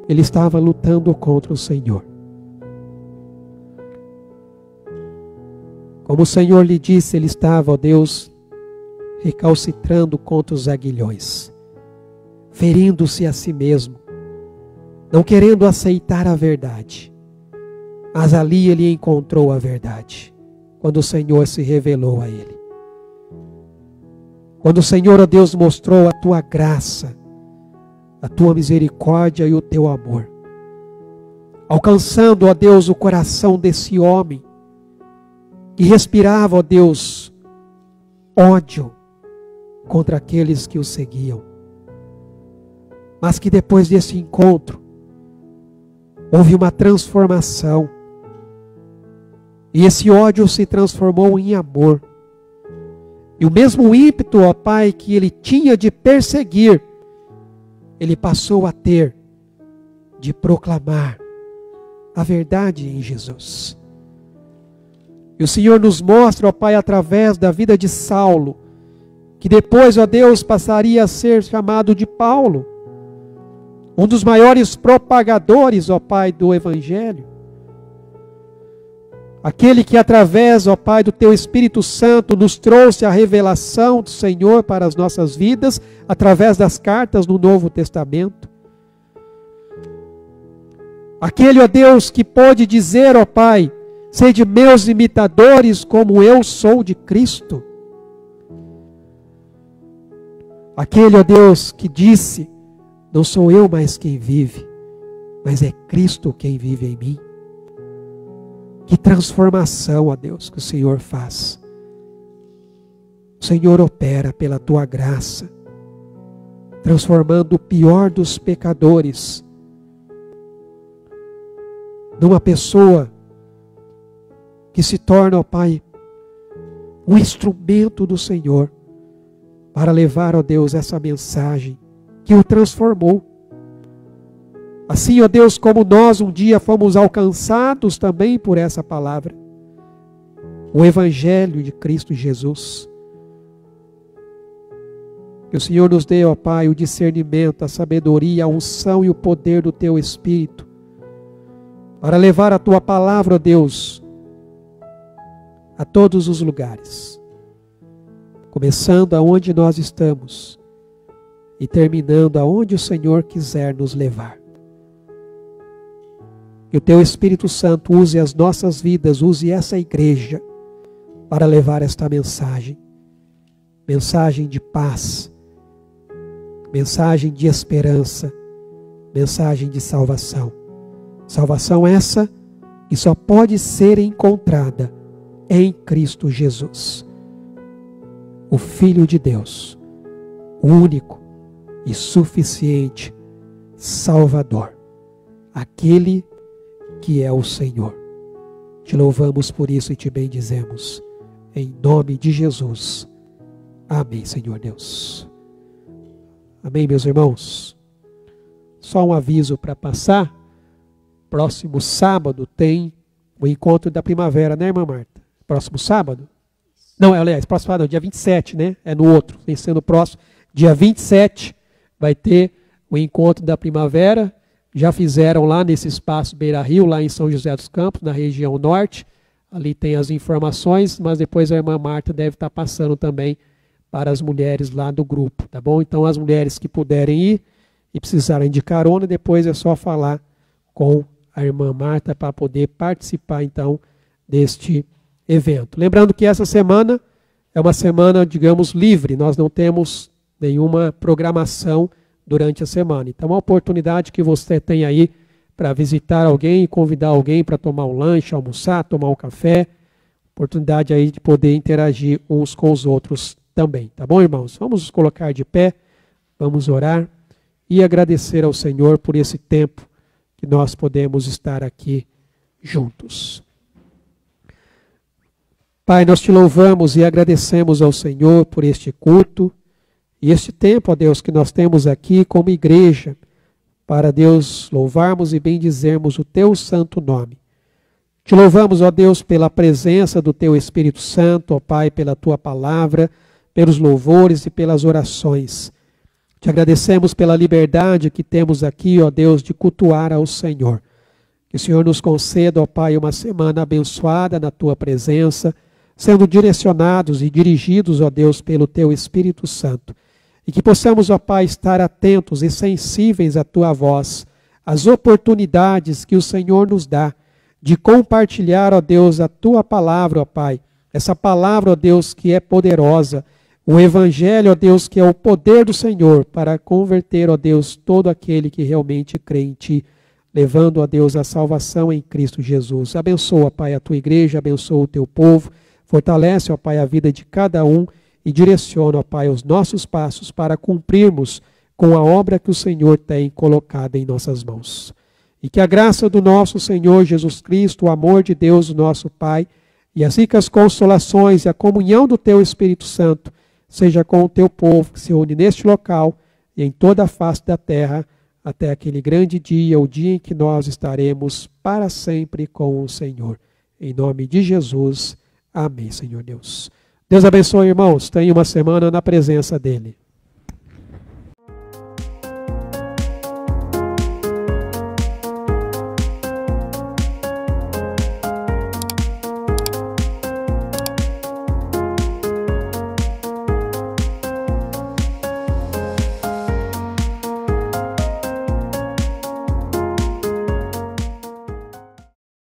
ele estava lutando contra o Senhor. Como o Senhor lhe disse, ele estava, ó Deus, recalcitrando contra os aguilhões, ferindo-se a si mesmo, não querendo aceitar a verdade. Mas ali ele encontrou a verdade, quando o Senhor se revelou a ele. Quando o Senhor, ó Deus, mostrou a tua graça, a tua misericórdia e o teu amor, alcançando, ó Deus, o coração desse homem, que respirava, ó Deus, ódio contra aqueles que o seguiam. Mas que depois desse encontro, houve uma transformação. E esse ódio se transformou em amor. E o mesmo ímpeto, ó Pai, que ele tinha de perseguir, ele passou a ter de proclamar a verdade em Jesus. E o Senhor nos mostra, ó Pai, através da vida de Saulo, que depois, ó Deus, passaria a ser chamado de Paulo, um dos maiores propagadores, ó Pai, do Evangelho. Aquele que através, ó Pai, do Teu Espírito Santo nos trouxe a revelação do Senhor para as nossas vidas, através das cartas do Novo Testamento. Aquele, ó Deus, que pôde dizer, ó Pai, sede meus imitadores como eu sou de Cristo. Aquele, ó Deus, que disse, não sou eu mais quem vive, mas é Cristo quem vive em mim. Que transformação, ó Deus, que o Senhor faz. O Senhor opera pela Tua graça, transformando o pior dos pecadores numa pessoa que se torna, ó Pai, um instrumento do Senhor para levar, ó Deus, essa mensagem que o transformou. Assim, ó Deus, como nós um dia fomos alcançados também por essa palavra, o Evangelho de Cristo Jesus. Que o Senhor nos dê, ó Pai, o discernimento, a sabedoria, a unção e o poder do Teu Espírito, para levar a Tua palavra, ó Deus, a todos os lugares, começando aonde nós estamos e terminando aonde o Senhor quiser nos levar. Que o Teu Espírito Santo use as nossas vidas, use essa igreja para levar esta mensagem. Mensagem de paz, mensagem de esperança, mensagem de salvação. Salvação essa que só pode ser encontrada em Cristo Jesus, o Filho de Deus, o único e suficiente Salvador, aquele que é o Senhor. Te louvamos por isso e te bendizemos. Em nome de Jesus. Amém, Senhor Deus. Amém, meus irmãos. Só um aviso para passar. Próximo sábado tem o encontro da primavera, né, irmã Marta? Próximo sábado? Não, aliás, próximo sábado, dia 27, né? É no outro, tem sendo próximo. Dia 27 vai ter o encontro da primavera. Já fizeram lá nesse espaço Beira Rio, lá em São José dos Campos, na região norte. Ali tem as informações, mas depois a irmã Marta deve estar passando também para as mulheres lá do grupo, tá bom? Então as mulheres que puderem ir e precisarem de carona, depois é só falar com a irmã Marta para poder participar então deste evento. Lembrando que essa semana é uma semana, digamos, livre, nós não temos nenhuma programação durante a semana. Então, uma oportunidade que você tem aí para visitar alguém, convidar alguém para tomar um lanche, almoçar, tomar um café. Oportunidade aí de poder interagir uns com os outros também. Tá bom, irmãos? Vamos nos colocar de pé, vamos orar e agradecer ao Senhor por esse tempo que nós podemos estar aqui juntos. Pai, nós te louvamos e agradecemos ao Senhor por este culto, e este tempo, ó Deus, que nós temos aqui como igreja, para, Deus, louvarmos e bendizermos o Teu santo nome. Te louvamos, ó Deus, pela presença do Teu Espírito Santo, ó Pai, pela Tua palavra, pelos louvores e pelas orações. Te agradecemos pela liberdade que temos aqui, ó Deus, de cultuar ao Senhor. Que o Senhor nos conceda, ó Pai, uma semana abençoada na Tua presença, sendo direcionados e dirigidos, ó Deus, pelo Teu Espírito Santo. E que possamos, ó Pai, estar atentos e sensíveis à Tua voz, às oportunidades que o Senhor nos dá de compartilhar, ó Deus, a Tua palavra, ó Pai. Essa palavra, ó Deus, que é poderosa. O Evangelho, ó Deus, que é o poder do Senhor para converter, ó Deus, todo aquele que realmente crê em Ti, levando, ó Deus, a salvação em Cristo Jesus. Abençoa, Pai, a Tua igreja, abençoa o Teu povo, fortalece, ó Pai, a vida de cada um, e direciona, ó Pai, os nossos passos para cumprirmos com a obra que o Senhor tem colocado em nossas mãos. E que a graça do nosso Senhor Jesus Cristo, o amor de Deus, o nosso Pai, e as ricas consolações e a comunhão do Teu Espírito Santo seja com o Teu povo que se une neste local e em toda a face da terra, até aquele grande dia, o dia em que nós estaremos para sempre com o Senhor. Em nome de Jesus, amém, Senhor Deus. Deus abençoe, irmãos. Tenha uma semana na presença dEle.